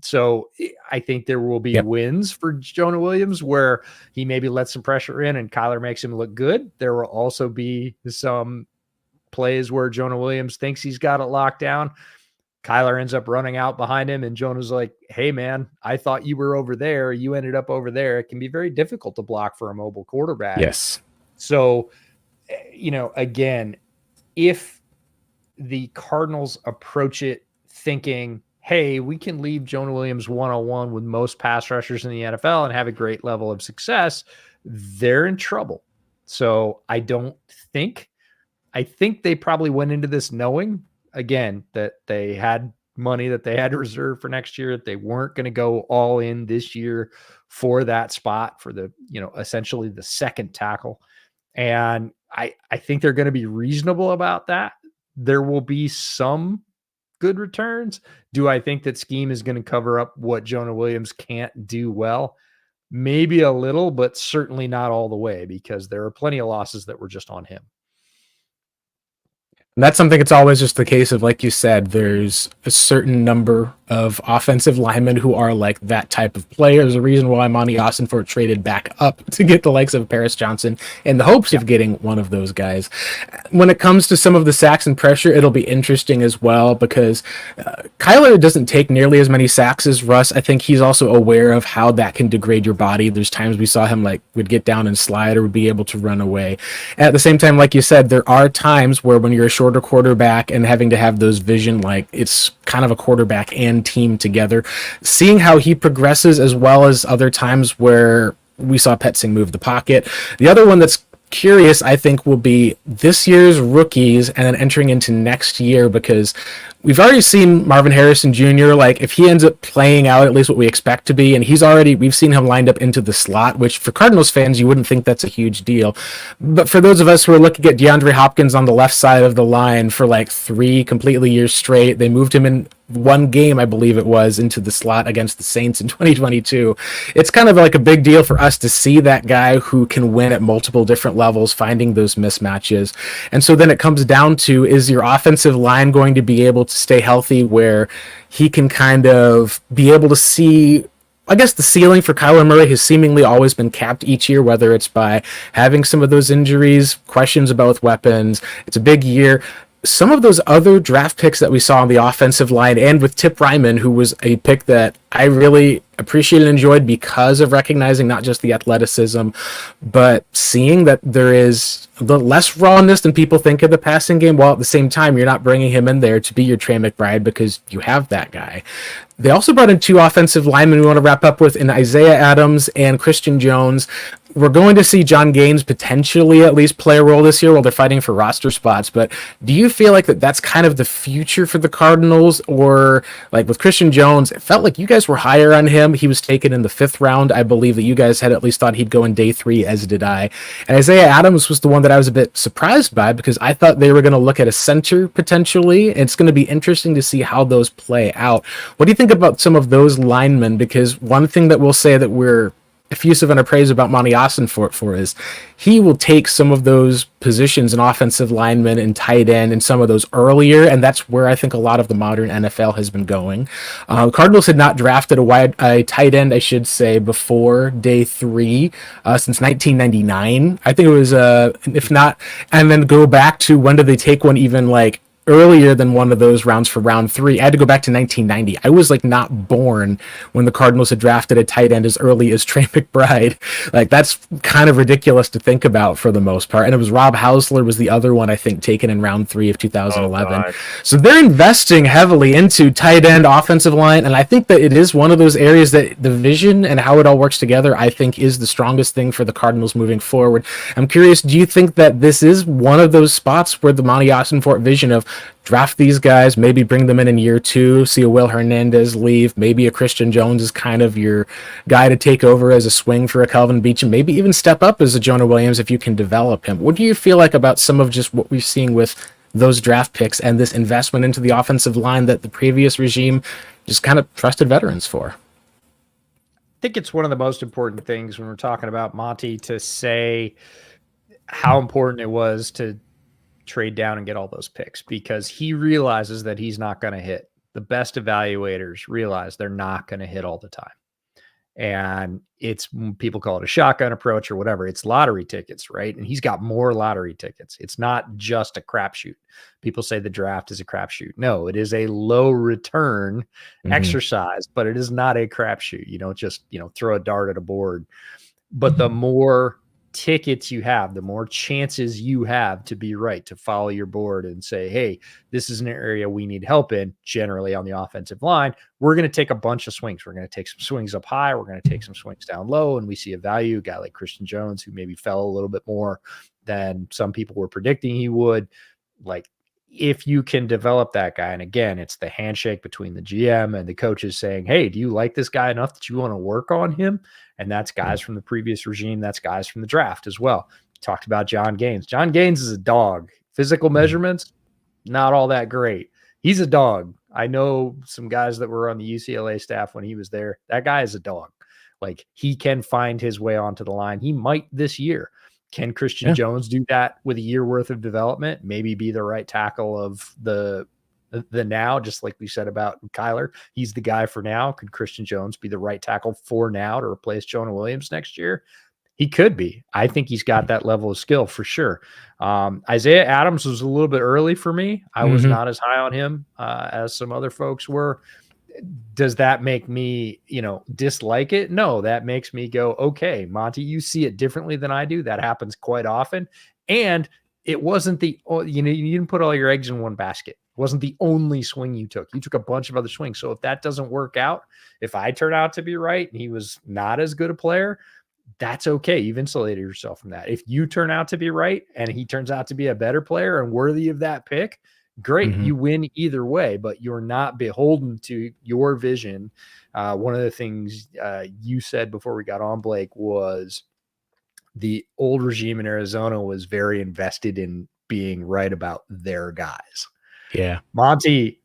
So I think there will be wins for Jonah Williams where he maybe lets some pressure in and Kyler makes him look good. There will also be some plays where Jonah Williams thinks he's got it locked down. Kyler ends up running out behind him and Jonah's like, hey man, I thought you were over there. You ended up over there. It can be very difficult to block for a mobile quarterback. Yes. So, again, if the Cardinals approach it thinking, hey, we can leave Jonah Williams one-on-one with most pass rushers in the NFL and have a great level of success, they're in trouble. So I think they probably went into this knowing, again, that they had money that they had to reserve for next year. They weren't going to go all in this year for that spot for the, essentially the second tackle. And I think they're going to be reasonable about that. There will be some good returns. Do I think that scheme is going to cover up what Jonah Williams can't do well? Maybe a little, but certainly not all the way, because there are plenty of losses that were just on him. And that's something it's always just the case of, like you said, there's a certain number of offensive linemen who are like that type of player. There's a reason why Monty Austinford traded back up to get the likes of Paris Johnson in the hopes of getting one of those guys. When it comes to some of the sacks and pressure, it'll be interesting as well because Kyler doesn't take nearly as many sacks as Russ. I think he's also aware of how that can degrade your body. There's times we saw him would get down and slide or would be able to run away. At the same time, like you said, there are times where when you're a shorter quarterback and having to have those vision, it's kind of a quarterback and team together. Seeing how he progresses, as well as other times where we saw Petzing move the pocket. The other one that's curious, I think, will be this year's rookies and then entering into next year, because we've already seen Marvin Harrison Jr., if he ends up playing out at least what we expect to be, and we've seen him lined up into the slot, which for Cardinals fans, you wouldn't think that's a huge deal. But for those of us who are looking at DeAndre Hopkins on the left side of the line for 3 completely years straight, they moved him in one game, I believe it was, into the slot against the Saints in 2022. It's kind of like a big deal for us to see that guy who can win at multiple different levels, finding those mismatches. And so then it comes down to, is your offensive line going to be able to stay healthy where he can kind of be able to see, I guess the ceiling for Kyler Murray has seemingly always been capped each year, whether it's by having some of those injuries, questions about weapons. It's a big year. Some of those other draft picks that we saw on the offensive line, and with Tip Ryman, who was a pick that I really appreciated and enjoyed because of recognizing not just the athleticism, but seeing that there is the less rawness than people think of the passing game, while at the same time you're not bringing him in there to be your Trey McBride because you have that guy. They also brought in two offensive linemen we want to wrap up with in Isaiah Adams and Christian Jones. We're going to see John Gaines potentially at least play a role this year while they're fighting for roster spots, but do you feel like that's kind of the future for the Cardinals? Or like with Christian Jones, it felt like you guys were higher on him. He was taken in the 5th round. I believe that you guys had at least thought he'd go in day 3, as did I. And Isaiah Adams was the one that I was a bit surprised by because I thought they were going to look at a center potentially. It's going to be interesting to see how those play out. What do you think about some of those linemen? Because one thing that we'll say that we're effusive in our praise about Monty Austin for is he will take some of those positions in offensive linemen and tight end and some of those earlier, and that's where I think a lot of the modern NFL has been going. Cardinals had not drafted a tight end, I should say, before day 3 since 1999. I think it was, if not, and then go back to when did they take one even like earlier than one of those rounds for round 3. I had to go back to 1990. I was like not born when the Cardinals had drafted a tight end as early as Trey McBride. Like that's kind of ridiculous to think about for the most part. And it was Rob Hausler was the other one, I think, taken in round 3 of 2011. Oh, so they're investing heavily into tight end, offensive line. And I think that it is one of those areas that the vision and how it all works together, I think, is the strongest thing for the Cardinals moving forward. I'm curious, do you think that this is one of those spots where the Monty Austinfort vision of draft these guys, maybe bring them in year 2, see a Will Hernandez leave, maybe a Christian Jones is kind of your guy to take over as a swing for a Calvin Beachum, maybe even step up as a Jonah Williams if you can develop him? What do you feel like about some of just what we're seeing with those draft picks and this investment into the offensive line that the previous regime just kind of trusted veterans for? I think it's one of the most important things when we're talking about Monty to say how important it was to trade down and get all those picks, because he realizes that he's not going to hit. The best evaluators realize they're not going to hit all the time. And it's, people call it a shotgun approach or whatever. It's lottery tickets, right? And he's got more lottery tickets. It's not just a crapshoot. People say the draft is a crapshoot. No, it is a low return exercise, but it is not a crapshoot. You don't just, throw a dart at a board. But the more tickets you have, the more chances you have to be right, to follow your board and say, hey, this is an area we need help in, generally on the offensive line. We're going to take a bunch of swings. We're going to take some swings up high. We're going to take some swings down low. And we see a value, a guy like Christian Jones, who maybe fell a little bit more than some people were predicting he would. Like, if you can develop that guy, and again, it's the handshake between the GM and the coaches saying, hey, do you like this guy enough that you want to work on him? And that's guys from the previous regime. That's guys from the draft as well. Talked about John Gaines. John Gaines is a dog. Physical measurements, not all that great. He's a dog. I know some guys that were on the UCLA staff when he was there. That guy is a dog. Like, he can find his way onto the line. He might this year. Can Christian Jones do that with a year worth of development? Maybe be the right tackle of the now, just like we said about Kyler. He's the guy for now. Could Christian Jones be the right tackle for now to replace Jonah Williams next year? He could be. I think he's got that level of skill for sure. Isaiah Adams was a little bit early for me. I was not as high on him as some other folks were. Does that make me, dislike it? No, that makes me go, okay, Monty, you see it differently than I do. That happens quite often. And it wasn't you didn't put all your eggs in one basket. It wasn't the only swing you took. You took a bunch of other swings. So if that doesn't work out, if I turn out to be right and he was not as good a player, that's okay. You've insulated yourself from that. If you turn out to be right and he turns out to be a better player and worthy of that pick, great. You win either way, but you're not beholden to your vision. One of the things you said before we got on, Blake, was the old regime in Arizona was very invested in being right about their guys. Yeah. Monty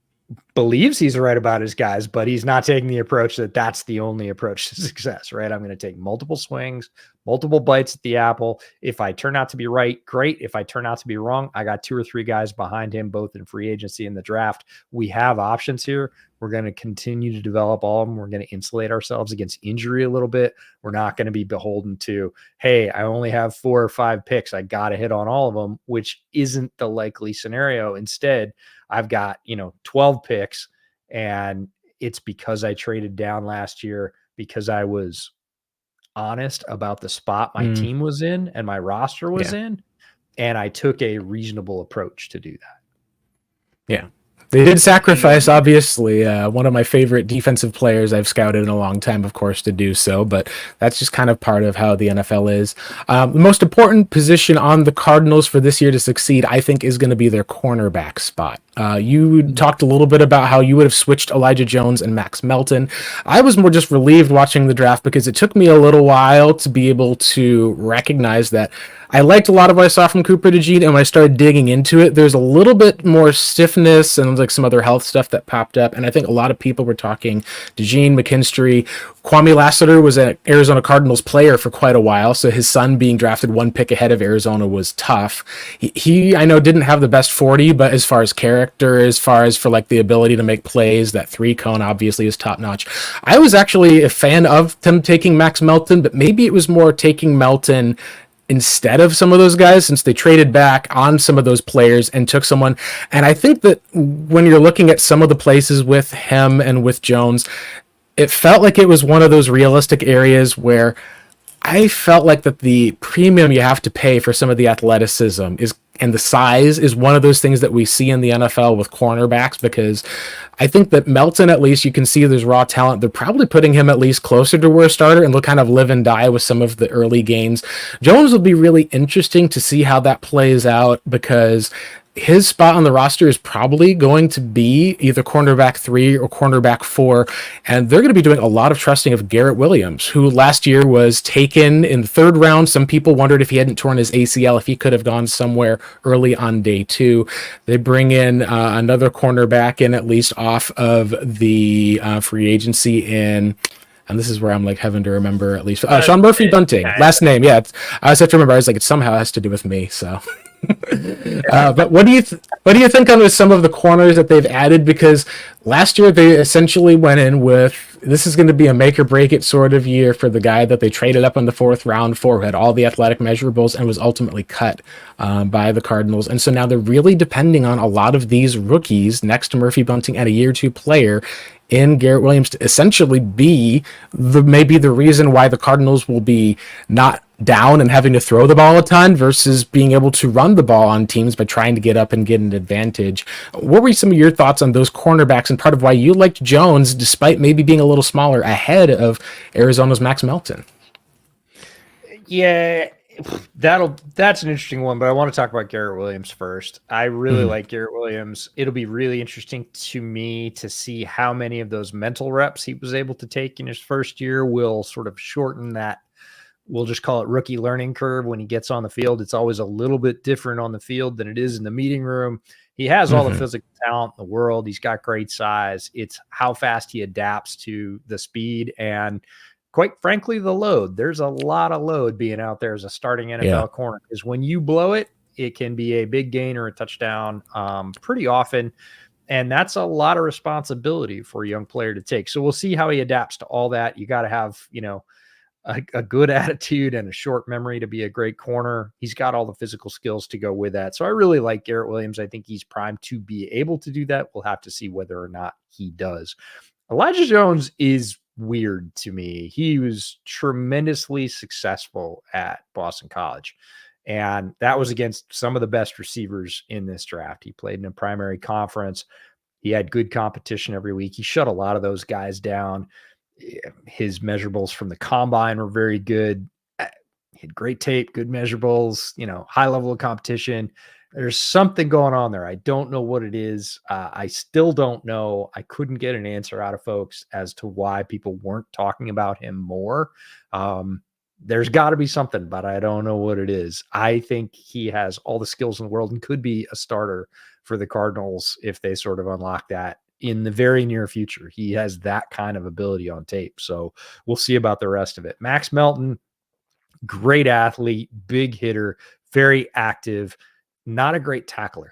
believes he's right about his guys, but he's not taking the approach that that's the only approach to success, right? I'm going to take multiple swings, multiple bites at the apple. If I turn out to be right, great. If I turn out to be wrong, I got 2 or 3 guys behind him, both in free agency and the draft. We have options here. We're going to continue to develop all of them. We're going to insulate ourselves against injury a little bit. We're not going to be beholden to, hey, I only have 4 or 5 picks. I got to hit on all of them, which isn't the likely scenario. Instead, I've got, 12 picks, and it's because I traded down last year because I was honest about the spot my team was in and my roster was in, and I took a reasonable approach to do that. Yeah. They did sacrifice, obviously, one of my favorite defensive players I've scouted in a long time, of course, to do so, but that's just kind of part of how the NFL is. The most important position on the Cardinals for this year to succeed, I think, is going to be their cornerback spot. You talked a little bit about how you would have switched Elijah Jones and Max Melton. I was more just relieved watching the draft because it took me a little while to be able to recognize that I liked a lot of what I saw from Cooper DeJean, and when I started digging into it, there's a little bit more stiffness and like some other health stuff that popped up, and I think a lot of people were talking DeJean, McKinstry. Kwame Lassiter was an Arizona Cardinals player for quite a while, so his son being drafted 1 pick ahead of Arizona was tough. He I know, didn't have the best 40, but as far as character, as far as for like the ability to make plays, that 3-cone obviously is top-notch. I was actually a fan of them taking Max Melton, but maybe it was more taking Melton instead of some of those guys, since they traded back on some of those players and took someone. And I think that when you're looking at some of the places with him and with Jones, it felt like it was one of those realistic areas where I felt like that the premium you have to pay for some of the athleticism is, and the size is one of those things that we see in the NFL with cornerbacks, because I think that Melton, at least you can see there's raw talent. They're probably putting him at least closer to where a starter, and they'll kind of live and die with some of the early gains. Jones will be really interesting to see how that plays out, because his spot on the roster is probably going to be either cornerback 3 or cornerback 4, and they're going to be doing a lot of trusting of Garrett Williams, who last year was taken in the 3rd round. Some people wondered if he hadn't torn his ACL, if he could have gone somewhere early on day 2. They bring in another cornerback in, at least off of the free agency in, and this is where I'm like having to remember at least Sean Murphy Bunting, last name. Yeah, I just have to remember. I was like, it somehow has to do with me. So, but what do you think of some of the corners that they've added? Because last year they essentially went in with, this is going to be a make or break it sort of year for the guy that they traded up in the 4th round for, who had all the athletic measurables and was ultimately cut by the Cardinals. And so now they're really depending on a lot of these rookies next to Murphy Bunting and a year 2 player in Garrett Williams to essentially be maybe the reason why the Cardinals will be not down and having to throw the ball a ton versus being able to run the ball on teams by trying to get up and get an advantage. What were some of your thoughts on those cornerbacks, and part of why you liked Jones, despite maybe being a little smaller, ahead of Arizona's Max Melton? Yeah, that's an interesting one, but I want to talk about Garrett Williams first. I really like Garrett Williams. It'll be really interesting to me to see how many of those mental reps he was able to take in his first year will sort of shorten that, we'll just call it rookie learning curve when he gets on the field. It's always a little bit different on the field than it is in the meeting room. He has all the physical talent in the world. He's got great size. It's how fast he adapts to the speed and, quite frankly, the load. There's a lot of load being out there as a starting NFL corner, because when you blow it, it can be a big gain or a touchdown pretty often. And that's a lot of responsibility for a young player to take. So we'll see how he adapts to all that. You got to have, a good attitude and a short memory to be a great corner. He's got all the physical skills to go with that. So I really like Garrett Williams. I think he's primed to be able to do that. We'll have to see whether or not he does. Elijah Jones is weird to me. He was tremendously successful at Boston College, and that was against some of the best receivers in this draft. He played in a primary conference. He had good competition every week. He shut a lot of those guys down. His measurables from the combine were very good. He had great tape, good measurables, high level of competition. There's something going on there. I don't know what it is. I still don't know. I couldn't get an answer out of folks as to why people weren't talking about him more. There's got to be something, but I don't know what it is. I think he has all the skills in the world and could be a starter for the Cardinals if they sort of unlock that in the very near future. He has that kind of ability on tape. So we'll see about the rest of it. Max Melton, great athlete, big hitter, very active, not a great tackler.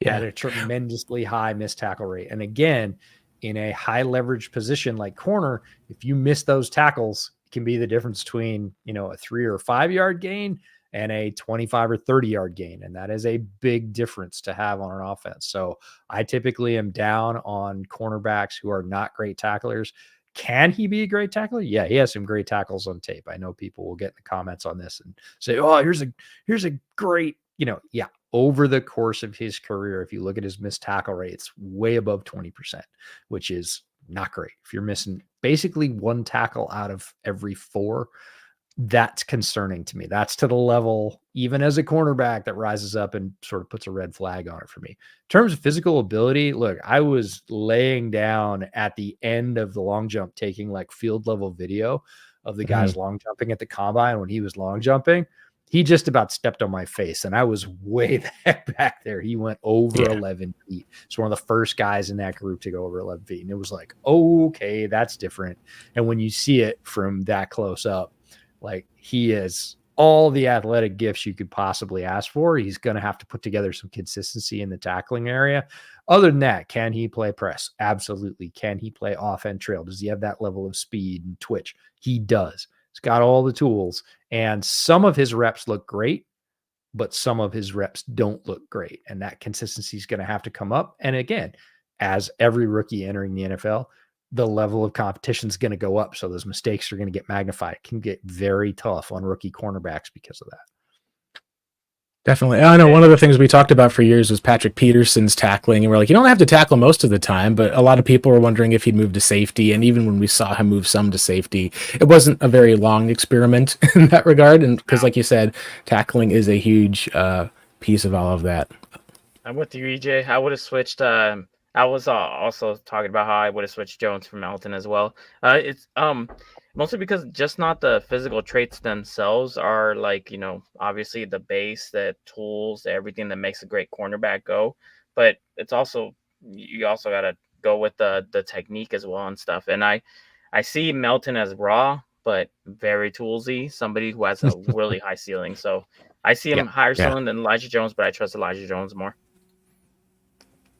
Had a tremendously high missed tackle rate. And again, in a high leverage position like corner, if you miss those tackles, it can be the difference between, a 3 or 5 yard gain and a 25 or 30 yard gain. And that is a big difference to have on an offense. So I typically am down on cornerbacks who are not great tacklers. Can he be a great tackler? Yeah, he has some great tackles on tape. I know people will get in the comments on this and say, oh, here's a great, yeah, over the course of his career, if you look at his missed tackle rates, way above 20%, which is not great. If you're missing basically one tackle out of every 4, that's concerning to me. That's to the level, even as a cornerback, that rises up and sort of puts a red flag on it for me. In terms of physical ability, look, I was laying down at the end of the long jump, taking like field level video of the guys long jumping at the combine. When he was long jumping, he just about stepped on my face, and I was way the heck back there. He went over 11 feet. It's one of the first guys in that group to go over 11 feet. And it was like, okay, that's different. And when you see it from that close up, like, he has all the athletic gifts you could possibly ask for. He's going to have to put together some consistency in the tackling area. Other than that, can he play press? Absolutely. Can he play off and trail? Does he have that level of speed and twitch? He does. He's got all the tools, and some of his reps look great, but some of his reps don't look great. And that consistency is going to have to come up. And again, as every rookie entering the NFL, the level of competition is going to go up. So those mistakes are going to get magnified. It can get very tough on rookie cornerbacks because of that. Definitely. I know one of the things we talked about for years was Patrick Peterson's tackling. And we're like, you don't have to tackle most of the time, but a lot of people were wondering if he'd move to safety. And even when we saw him move some to safety, it wasn't a very long experiment in that regard. And because, like you said, tackling is a huge piece of all of that. I'm with you, EJ. I would have switched. I was also talking about how I would have switched Jones for Melton as well. It's mostly because just not the physical traits themselves are like, obviously the base, the tools, everything that makes a great cornerback go. But it's also, you also got to go with the technique as well and stuff. And I see Melton as raw, but very toolsy, somebody who has a really high ceiling. So I see him higher ceiling than Elijah Jones, but I trust Elijah Jones more.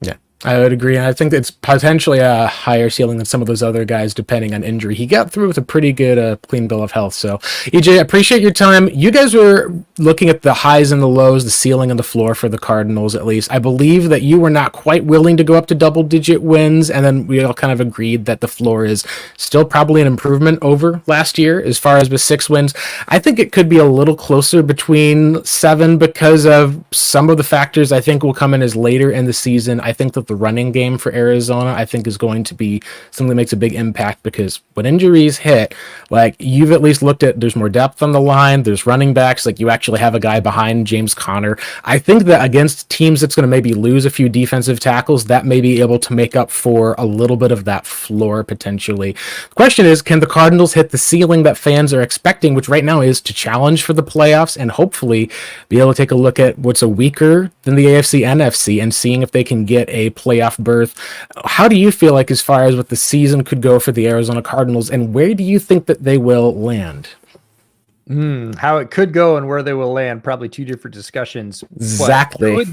Yeah, I would agree. And I think it's potentially a higher ceiling than some of those other guys, depending on injury. He got through with a pretty good clean bill of health. So, EJ, I appreciate your time. You guys were looking at the highs and the lows, the ceiling and the floor for the Cardinals, at least. I believe that you were not quite willing to go up to double-digit wins, and then we all kind of agreed that the floor is still probably an improvement over last year as far as with 6 wins. I think it could be a little closer between 7 because of some of the factors I think will come in as later in the season. I think that the running game for Arizona, I think, is going to be something that makes a big impact, because when injuries hit, like, you've at least looked at, there's more depth on the line, there's running backs, like, you actually have a guy behind James Conner. I think that against teams that's going to maybe lose a few defensive tackles, that may be able to make up for a little bit of that floor potentially. The question is, can the Cardinals hit the ceiling that fans are expecting, which right now is to challenge for the playoffs and hopefully be able to take a look at what's a weaker than the AFC NFC and seeing if they can get a playoff berth. How do you feel like as far as what the season could go for the Arizona Cardinals, and where do you think that they will land? How it could go and where they will land, probably two different discussions. Exactly.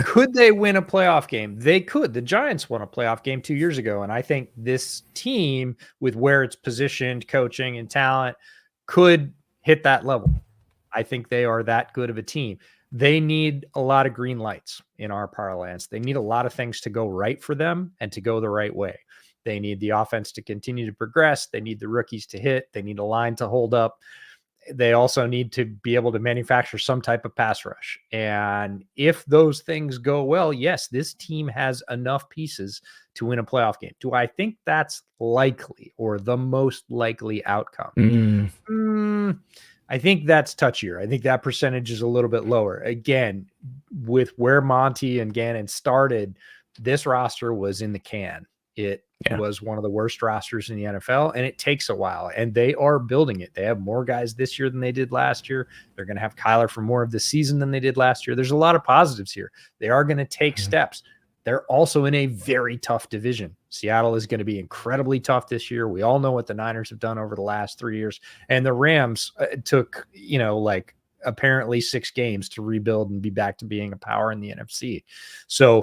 Could they win a playoff game? They could. The Giants won a playoff game 2 years ago, and I think this team, with where it's positioned, coaching and talent, could hit that level. I think they are that good of a team. They need a lot of green lights in our parlance. They need a lot of things to go right for them and to go the right way. They need the offense to continue to progress. They need the rookies to hit. They need a line to hold up. They also need to be able to manufacture some type of pass rush. And if those things go well, yes, this team has enough pieces to win a playoff game. Do I think that's likely or the most likely outcome? I think that's touchier. I think that percentage is a little bit lower. Again, with where Monty and Gannon started, this roster was in the can. It was one of the worst rosters in the NFL, and it takes a while, and they are building it. They have more guys this year than they did last year. They're going to have Kyler for more of the season than they did last year. There's a lot of positives here. They are going to take steps. they're also in a very tough division. Seattle is going to be incredibly tough this year. We all know what the Niners have done over the last 3 years. And the Rams took, like apparently 6 games to rebuild and be back to being a power in the NFC. So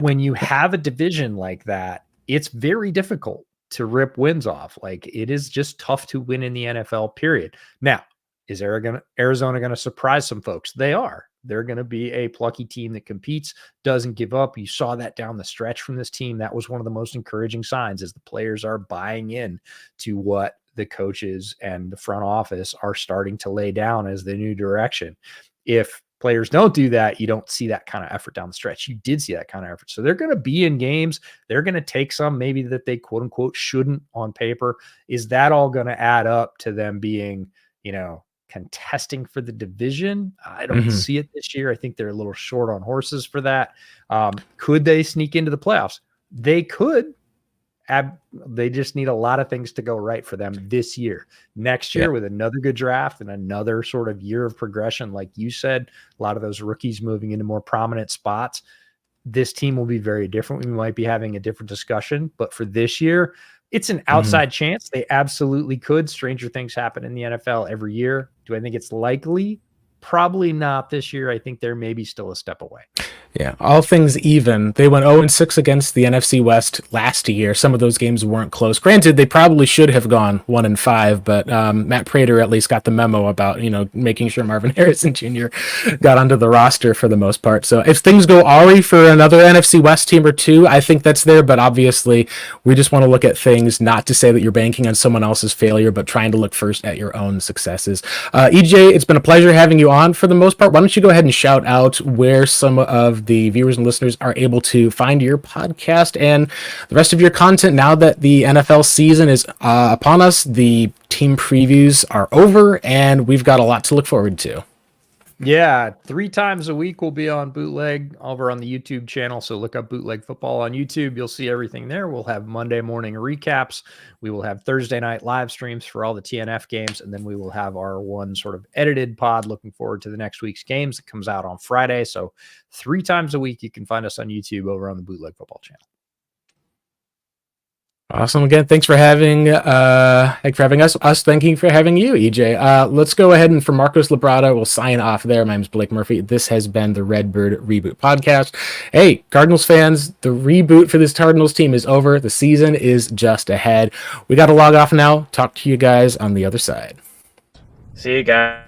when you have a division like that, it's very difficult to rip wins off. Like, it is just tough to win in the NFL, period. Now, is Arizona going to surprise some folks? They are. They're going to be a plucky team that competes, doesn't give up. You saw that down the stretch from this team. That was one of the most encouraging signs, as the players are buying in to what the coaches and the front office are starting to lay down as the new direction. If players don't do that, you don't see that kind of effort down the stretch. You did see that kind of effort. So they're going to be in games. They're going to take some maybe that they quote unquote shouldn't on paper. Is that all going to add up to them being, contesting for the division? I don't see it this year. I think they're a little short on horses for that. Could they sneak into the playoffs? They could. They just need a lot of things to go right for them this year. Next year, with another good draft and another sort of year of progression, like you said, a lot of those rookies moving into more prominent spots, this team will be very different. We might be having a different discussion, but for this year, it's an outside chance. They absolutely could. Stranger things happen in the NFL every year. Do I think it's likely? Probably not this year. I think they're maybe still a step away. Yeah, all things even. They went 0-6 against the NFC West last year. Some of those games weren't close. Granted, they probably should have gone 1-5, but Matt Prater at least got the memo about, making sure Marvin Harrison Jr. got onto the roster for the most part. So if things go awry for another NFC West team or two, I think that's there. But obviously, we just want to look at things, not to say that you're banking on someone else's failure, but trying to look first at your own successes. EJ, it's been a pleasure having you on for the most part. Why don't you go ahead and shout out where some of the viewers and listeners are able to find your podcast and the rest of your content now that the NFL season is upon us. The team previews are over, and we've got a lot to look forward to. Yeah, 3 times a week we'll be on Bootleg over on the YouTube channel. So look up Bootleg Football on YouTube. You'll see everything there. We'll have Monday morning recaps. We will have Thursday night live streams for all the TNF games. And then we will have our one sort of edited pod looking forward to the next week's games that comes out on Friday. So 3 times a week you can find us on YouTube over on the Bootleg Football channel. Awesome. Again, thanks for having us. Thank you for having you, EJ. Let's go ahead and for Marcos Labrada, we'll sign off there. My name is Blake Murphy. This has been the Redbird Reboot podcast. Hey, Cardinals fans, the reboot for this Cardinals team is over. The season is just ahead. We got to log off now. Talk to you guys on the other side. See you guys.